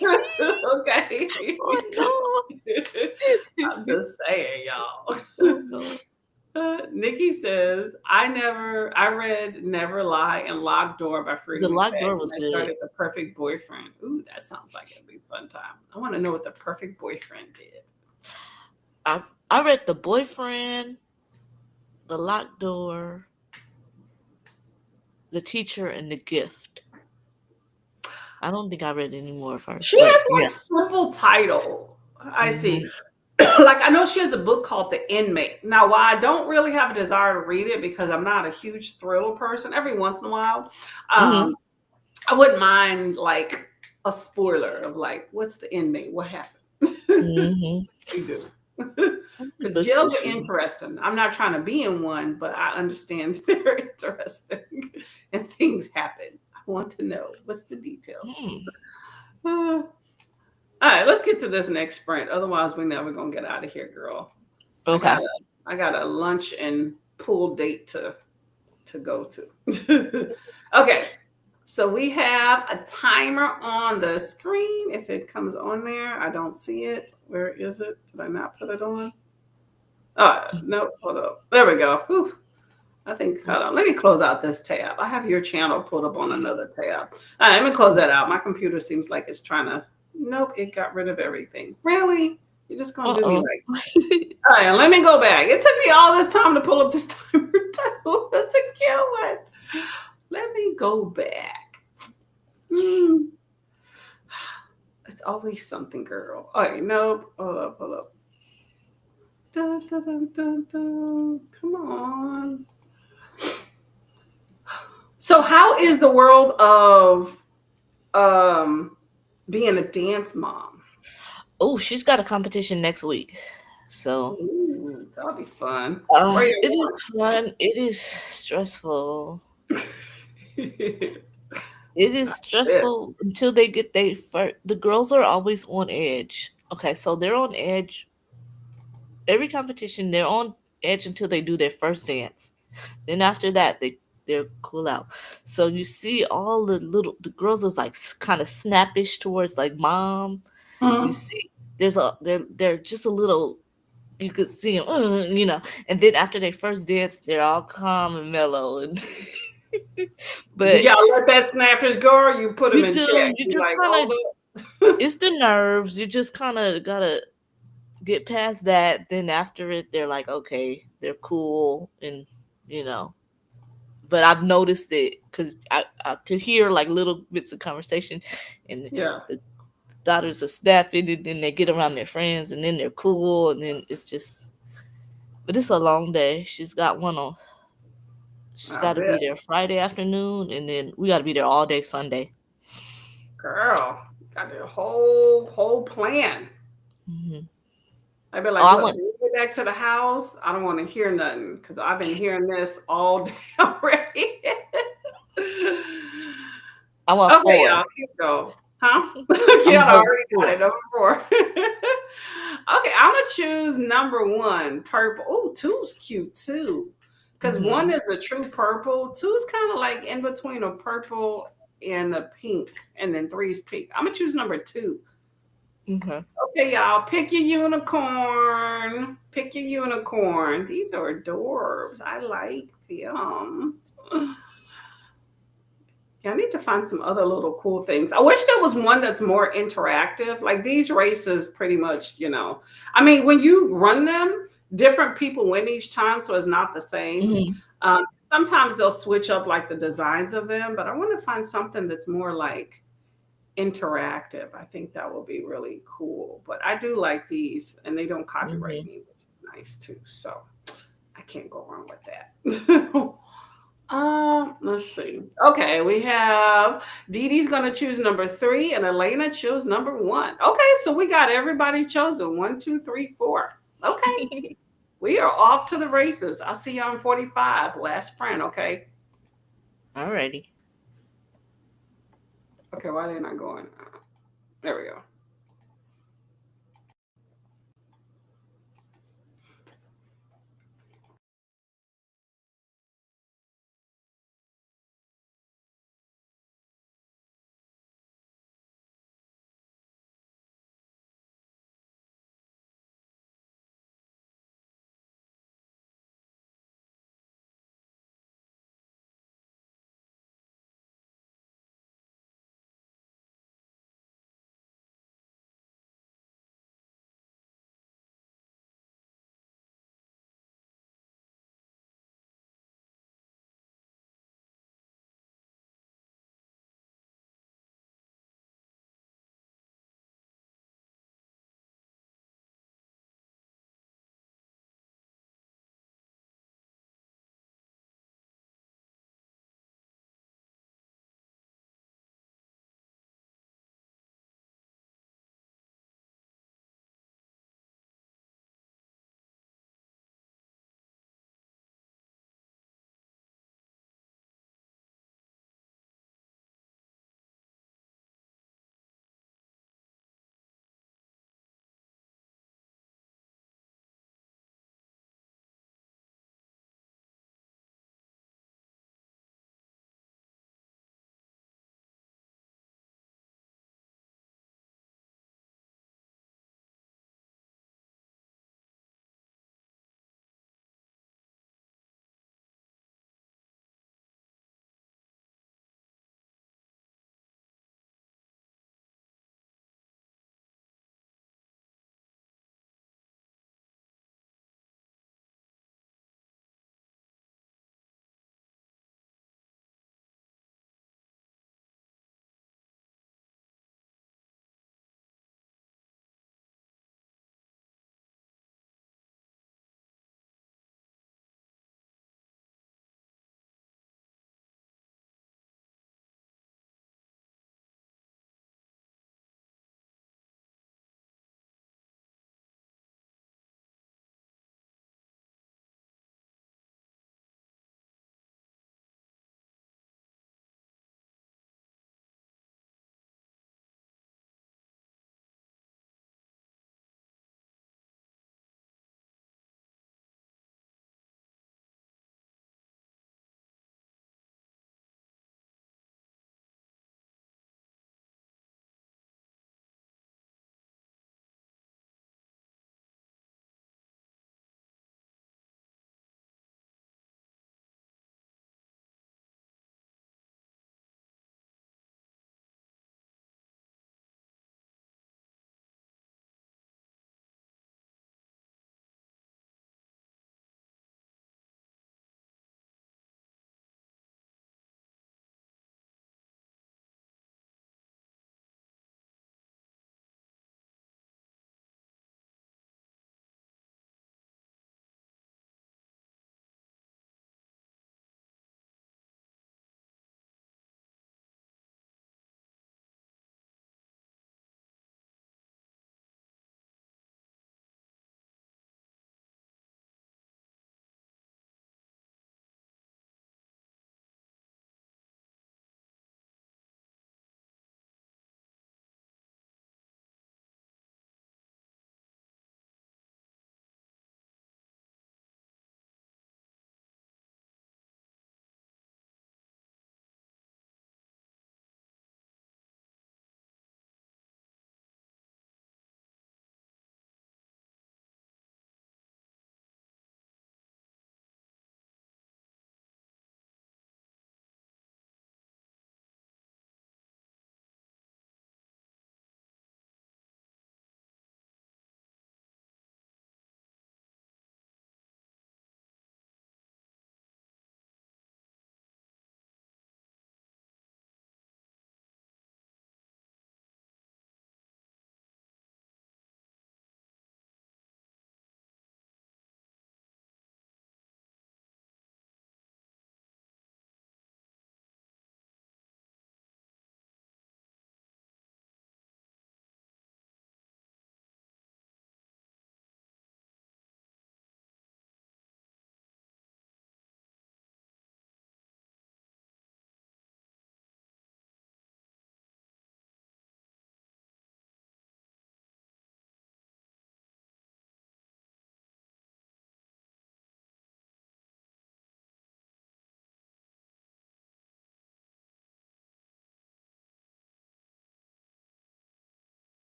pastime. Okay, Oh I'm just saying, y'all. no. Oh no. Nikki says, I read Never Lie and Locked Door by Freddie The locked door McFadden, and was I good. started The Perfect Boyfriend. Ooh, that sounds like it'd be a fun time. I want to know what The Perfect Boyfriend did. I I read The Boyfriend, The Locked Door, The Teacher, and The Gift. I don't think I read any more of hers, She but has yeah. like simple titles. I see. Mhm. Like I know she has a book called The Inmate. Now, while I don't really have a desire to read it because I'm not a huge thriller person, every once in a while, Mhm. um, I wouldn't mind like a spoiler of like what's the inmate, what happened. Mhm. We do. Because Books to jails are shoot. interesting. I'm not trying to be in one, but I understand they're interesting and things happen. I want to know what's the details. Hmm. All right, let's get to this next sprint. Otherwise, we're never gonna get out of here, girl. I Okay. got a I got a lunch and pool date to go to. Okay, so we have a timer on the screen. If it comes on there, I don't see it. Where is it? Did I not put it on? No, hold up. There we go. Whew. I think, hold on. Let me close out this tab. I have your channel pulled up on another tab. All right, let me close that out. My computer seems like it's trying to, nope, it got rid of everything. Really? You're just going to do me Uh-oh. like, all right, let me go back. It took me all this time to pull up this timer. That's a cute one. Let me go back. Mm, it's always something, girl. All right, nope. Hold up, hold up. Dun, dun, dun, dun, dun. Come on. So, how is the world of um being a dance mom? Oh, she's got a competition next week. So, Ooh, that'll be fun. Where it is you fun. It is stressful. going? It is Yeah. stressful until they get their first. The girls are always on edge. Okay, so they're on edge every competition. They're on edge until they do their first dance. Then after that, they're cool out. So you see all the girls is like kind of snappish towards like mom. You Mhm. see, they're just a little. You could see them, and then after their first dance, they're all calm and mellow, and Do but y'all let that snappers go or you put them you in do. check? You You just like, kind hold of up. it's the nerves. You just kind of gotta get past that. Then after it, they're like, okay, they're cool, and you know. But I've noticed it because I could hear like little bits of conversation, and Yeah. the daughters are snapping, and then they get around their friends, and then they're cool, and then it's just. But it's a long day. She's got one on. She's I got to be bet. there Friday afternoon, and then we got to be there all day Sunday. Girl, got the whole plan. Hmm. I'd be Oh, like, I look, want when you get back to the house, I don't want to hear nothing because I've been hearing this all day already. I want Okay, 4. y'all, keep going. Huh? I'm Kiana voting already got 4. it, number four. Okay, I'm gonna choose number one, purple. Oh, two's cute too. Because one Mhm. is a true purple, two is kind of like in between a purple and a pink, and then three is pink. I'm gonna choose number two. Okay. Okay, y'all, pick your unicorn. Pick your unicorn. These are adorbs. I like them. Yeah, I need to find some other little cool things. I wish there was one that's more interactive. Like these races, pretty much, I mean, when you run them, different people win each time, so it's not the same. Mhm. Sometimes they'll switch up like the designs of them, but I want to find something that's more like interactive. I think that will be really cool. But I do like these, and they don't copyright Mhm. me, which is nice too. So I can't go wrong with that. Let's see. Okay, we have Dee Dee's gonna choose number three, and Elena choose number one. Okay, so we got everybody chosen. One, two, three, four. Okay, we are off to the races. I'll see you on 45. Last sprint, okay? Alrighty. Okay, why are they not going? There we go.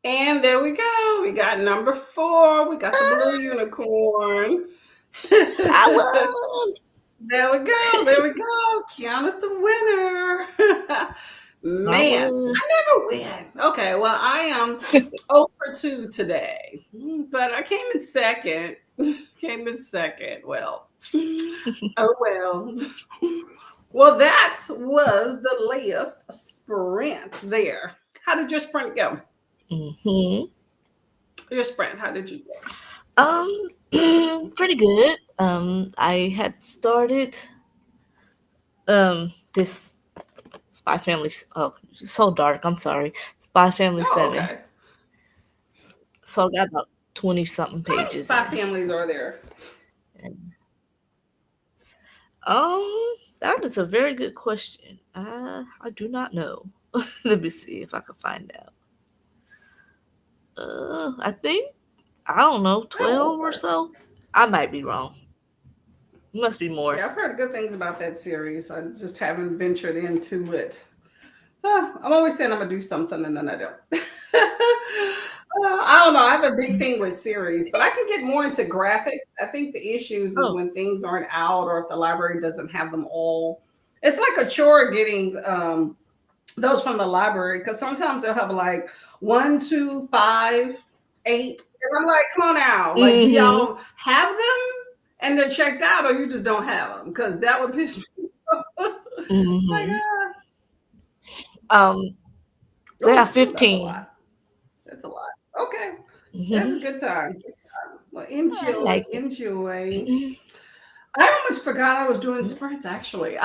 And there we go. We got number 4. We got the blue unicorn. I won. There we go. There we go. Kiana's the winner. I Man, won. I never win. Okay, well, I am 0 for 2 today, but I came in second. Came in second. Well, oh well. Well, that was the latest sprint there. How did your sprint go? Hmm. Your sprint, how did you go? Pretty good. I had started this Spy Family. Oh, it's so dark. I'm sorry. Spy Family Oh, 7. okay. So I got about 20 something How many pages spy in. families are there? And, that is a very good question. I do not know. Let me see if I can find out. I think I don't know, Oh, 12 or okay. so. I might be wrong. Must be more. Yeah, I've heard good things about that series. I just haven't ventured into it. I'm always saying I'm gonna do something and then I don't. I don't know. I have a big thing with series, but I can get more into graphics. I think the issues is Oh. when things aren't out or if the library doesn't have them all. It's like a chore getting those from the library because sometimes they'll have like 1, 2, 5, 8. And I'm like, come on now. Like, do Mm-hmm. y'all have them and they're checked out or you just don't have them? Because that would piss me off. It's like, Mm-hmm. Um, they have that's a 15. lot. That's a lot. Okay. That's a Mm-hmm. good time. Good time. Well, I enjoy, like it. enjoy. I almost forgot I was doing Mhm. sprints actually.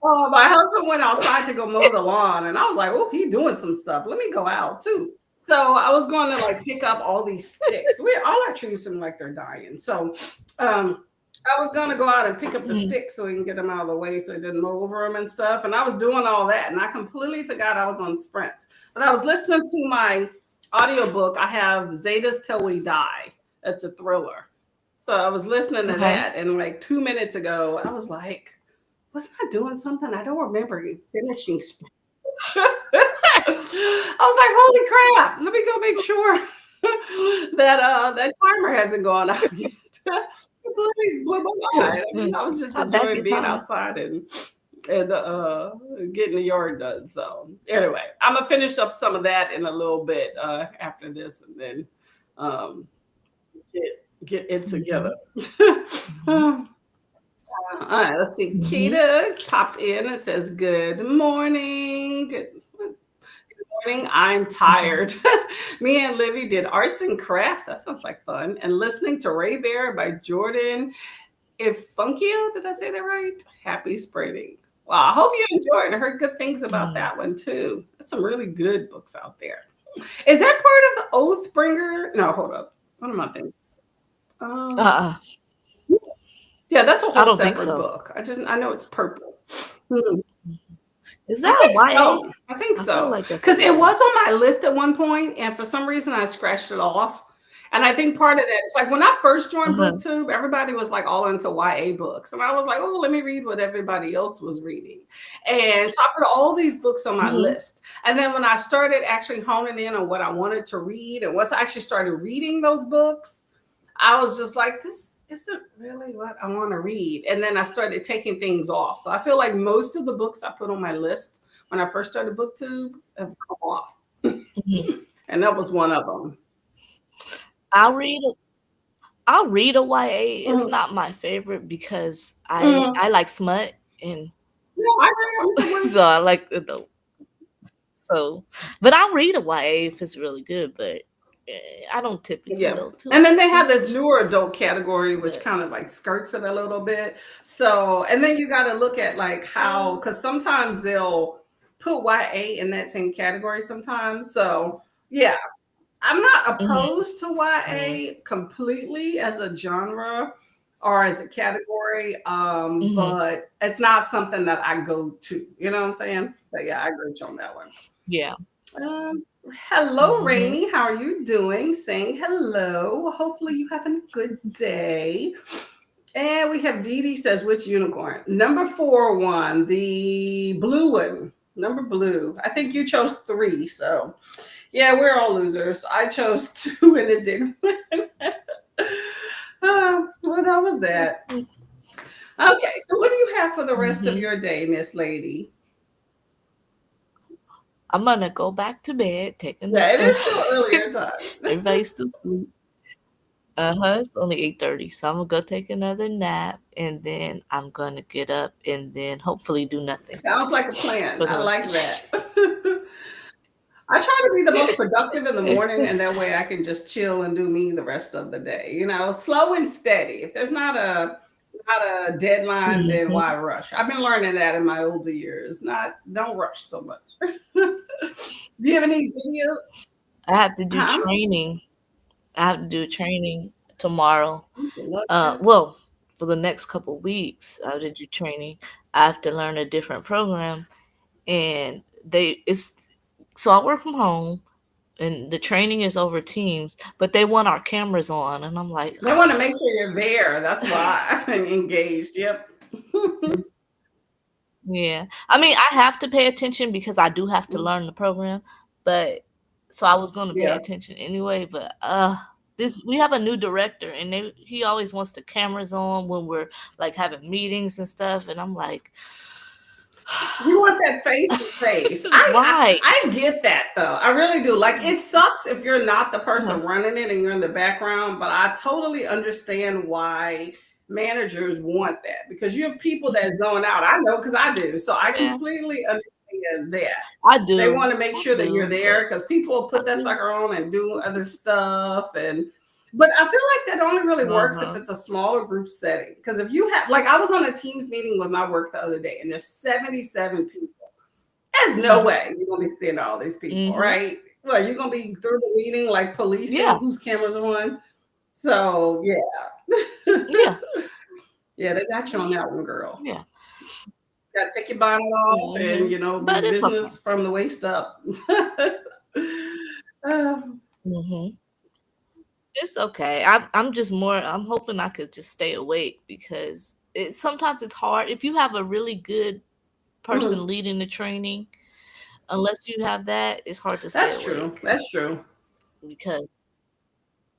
My husband went outside to go mow the lawn, and I was like, "Oh, he doing some stuff. Let me go out too." So I was going to like pick up all these sticks. All our trees seem like they're dying. So I was going to go out and pick up the Mhm. sticks so we can get them out of the way so it didn't mow over them and stuff. And I was doing all that, and I completely forgot I was on sprints. But I was listening to my audiobook. I have Zetas Till We Die. It's a thriller. So I was listening to Okay. that, and like 2 minutes ago, I was like, "Was I doing something? I don't remember finishing." I was like, "Holy crap! Let me go make sure that that timer hasn't gone out yet." Completely blew my mind. I mean, I was just How back enjoying your being time? outside and getting the yard done. So anyway, I'm gonna finish up some of that in a little bit after this, and then um, get it together. Mhm. Mhm. All right, let's see. Mhm. Kita popped in and says, "Good morning. Good morning. I'm Mhm. tired." Me and Livy did arts and crafts. That sounds like fun. And listening to Ray Bear by Jordan Ifunkio. Did I say that right? Happy spring. Wow, I hope you enjoyed. I heard good things about Mhm. that one too. There's some really good books out there. Is that part of the Oathbringer? No, hold up. What am I thinking? Um, Uh-uh. yeah, that's a I whole don't think separate so. book. I know it's purple. Hmm. Mhm. Is I that a think YA? so. I think I feel so. like that's a Because it YA. was on my list at one point, and for some reason I scratched it off. And I think part of that, it's like when I first joined Uh-huh. BookTube, everybody was like all into YA books. And I was like, oh, let me read what everybody else was reading. And so I put all these books on my Mhm. list. And then when I started actually honing in on what I wanted to read, and once I actually started reading those books, I was just like, this isn't really what I want to read. And then I started taking things off. So I feel like most of the books I put on my list when I first started BookTube have come off. Mhm. And that was one of them. I'll read a I'll read a YA. It's Mhm. not my favorite because I Mhm. I like smut and No, I agree. I'm the same way. so I like the so but I'll read a YA if it's really good, but I don't typically Yeah. go too And then they too have this much. newer adult category, which But kind of like skirts it a little bit. So, and then you got to look at like how, mm, because sometimes they'll put YA in that same category sometimes. So, yeah, I'm not mhm, opposed to mhm, YA completely as a genre or as a category, mhm. but it's not something that I go to. You know what I'm saying? But yeah, I agree with you on that one. Yeah. Hello, Mhm. Rainy. How are you doing? Saying hello. Hopefully, you having a good day. And we have Dee Dee says, which unicorn? Number 4 one, the blue one. Number blue. I think you chose 3. So Yeah, we're all losers. I chose two and it didn't win. Well, that was that. Okay, so what do you have for the rest of Mhm. your day, Miss Lady? I'm gonna go back to bed, take a Yeah, nap. it is still earlier time. Everybody's still asleep. Uh-huh, it's only 8:30, so I'm gonna go take another nap, and then I'm gonna get up and then hopefully do nothing Sounds like a plan. for the I rest of like the that. I try to be the most productive in the morning, and that way I can just chill and do me the rest of the day. Slow and steady. If there's not a deadline, then Mhm. why rush? I've been learning that in my older years. Not don't rush so much. Do you have any video? I have to do Huh? training. I have to do training tomorrow. Good luck there. Well, for the next couple weeks, I have to do training. I have to learn a different program, and they it's so I work from home, and the training is over Teams, but they want our cameras on, and I'm like, They want to make sure you're there. That's why I'm engaged. Yep. yeah. I mean, I have to pay attention because I do have to learn the program, but so I was going to pay Yeah. attention anyway, but this we have a new director and he always wants the cameras on when we're like having meetings and stuff, and I'm like You want that face to this face. is I, why. I I get that though. I really do. Like it sucks if you're not the Uh-huh. person running it and you're in the background, but I totally understand why managers want that because you have people that zone out. I know because I do. So I Yeah, completely understand that. I They do. want to make I sure that you're do, there but because people will I put that feel sucker on and do other stuff but I feel like that only really works if uh-huh. it's a smaller group setting. Because if you have, like, I was on a Teams meeting with my work the other day, and there's 77 people. There's no Mhm. way you're gonna be seeing all these people, Mhm. right? Well, you're gonna be through the meeting like policing Yeah. whose cameras are on. So yeah. Yeah. Yeah, they got you on that one, girl. Yeah. Gotta take your bonnet off and Mhm. be But it's okay. business from the waist up. Um, Mhm. It's okay. I'm just more I'm hoping I could just stay awake because sometimes it's hard if you have a really good person mhm. leading the training, unless you have that, it's hard to stay That's true. awake That's true. because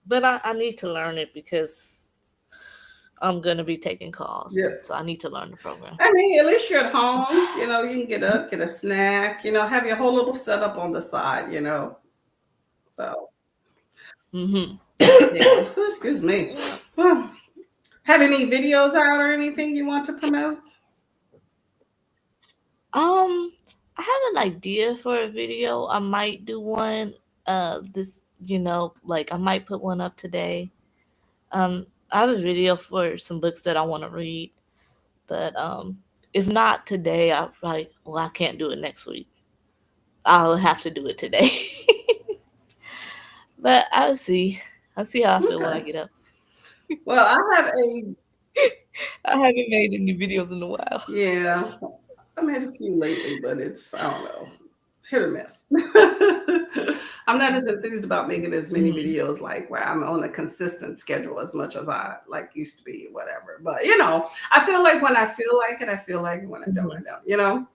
but I need to learn it because I'm gonna be taking calls. Yep. So I need to learn the program. I mean, at least you're at home. You can get up, get a snack. Have your whole little setup on the side. So, Mhm. Yeah. excuse me. Yeah. Well, have any videos out or anything you want to promote? Um, I have an idea for a video. I might do one this, like I might put one up today. I have a video for some books that I want to read, but if not today, I can't do it next week. I'll have to do it today. But I'll see. I'll see how I feel when I Okay. get up. Well, I have a I haven't made any videos in a while. yeah. I made a few lately, but I don't know. It's hit or miss. I'm not as enthused about making as many Mhm. videos like where I'm on a consistent schedule as much as I like used to be, whatever. But I feel like when I feel like it, I feel like it. When I don't, I Mhm. don't.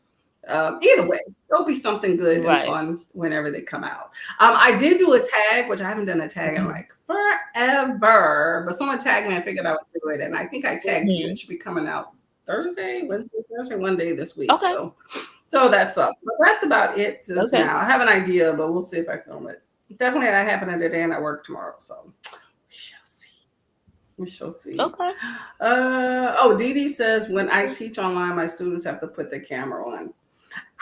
Either way, there'll be something good and Right. fun whenever they come out. I did do a tag, which I haven't done a tag in Mhm. like forever, but someone tagged me. I figured I would do it, and I think I tagged you. It Mhm. should be coming out Thursday, Wednesday, Thursday, one day this week. Okay. So that's up. But that's about it just Okay. now. I have an idea, but we'll see if I film it. Definitely, I happen today, and I work tomorrow, so we shall see. We shall see. Okay. Dee Dee says when I teach online, my students have to put their camera on.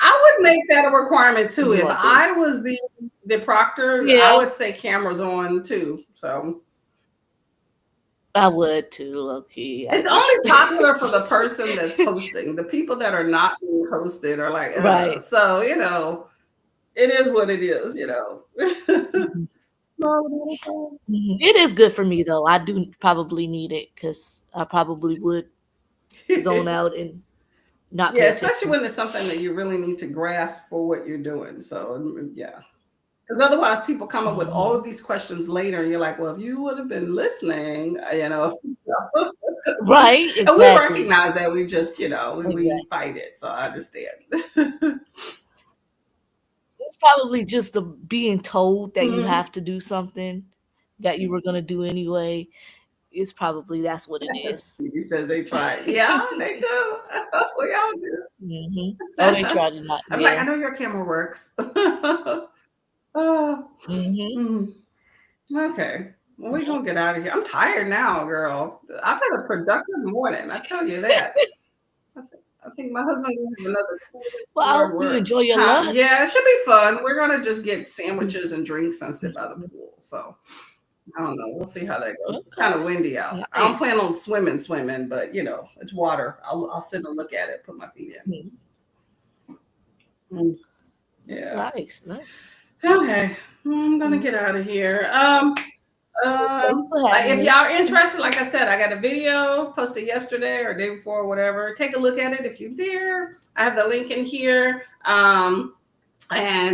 I would make that a requirement too. You If want to? I was the proctor, I Yeah, would say cameras on too. So I would too, low key. I it's only just popular for the person that's hosting. The people that are not being hosted are like, right. so it is what it is. Mhm. Small little thing. Mhm. It is good for me though. I do probably need it because I probably would zone out and not Yeah, pay especially attention. when it's something that you really need to grasp for what you're doing. So yeah. Because otherwise, people come up with all Mhm. of these questions later, and you're like, well, if you would have been listening. Right, And we exactly. recognize that we just, we Exactly. fight it. So I understand. It's probably just the being told that you Mhm. have to do something that you were gonna do anyway. It's probably that's what it is. He says they tried. Yeah, they do. We all do. Mhm. Oh, they tried to not I'm like, yeah. I know your camera works. Oh, Mhm. mhm. Okay. Well, we're Yep. gonna get out of here. I'm tired now, girl. I've had a productive morning. I tell you that. I think my husband will have another Well, I 4 hope at you work. enjoy your Huh? lunch. Yeah, it should be fun. We're gonna just get sandwiches and drinks and sit by the Mhm. pool. So I don't know. We'll see how that goes. It's kind Okay. of windy out. I don't Nice. plan on swimming, but it's water. I'll sit and look at it, put my feet Mhm. in. Mm, yeah. Nice, nice. Okay. I'm gonna Mhm. get out of here. Well, thanks for having If me. y'all are interested, like I said, I got a video posted yesterday or day before, or whatever. Take a look at it if you're there. I have the link in here. And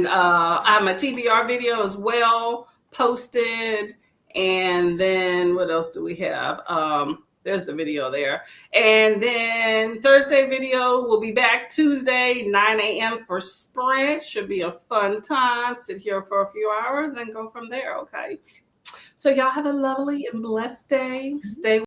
I have my TBR video as well posted. And then what else do we have? There's the video there. And then Thursday video will be back Tuesday, 9 a.m. for sprint. Should be a fun time. Sit here for a few hours and go from there. Okay. So y'all have a lovely and blessed day. Mhm. Stay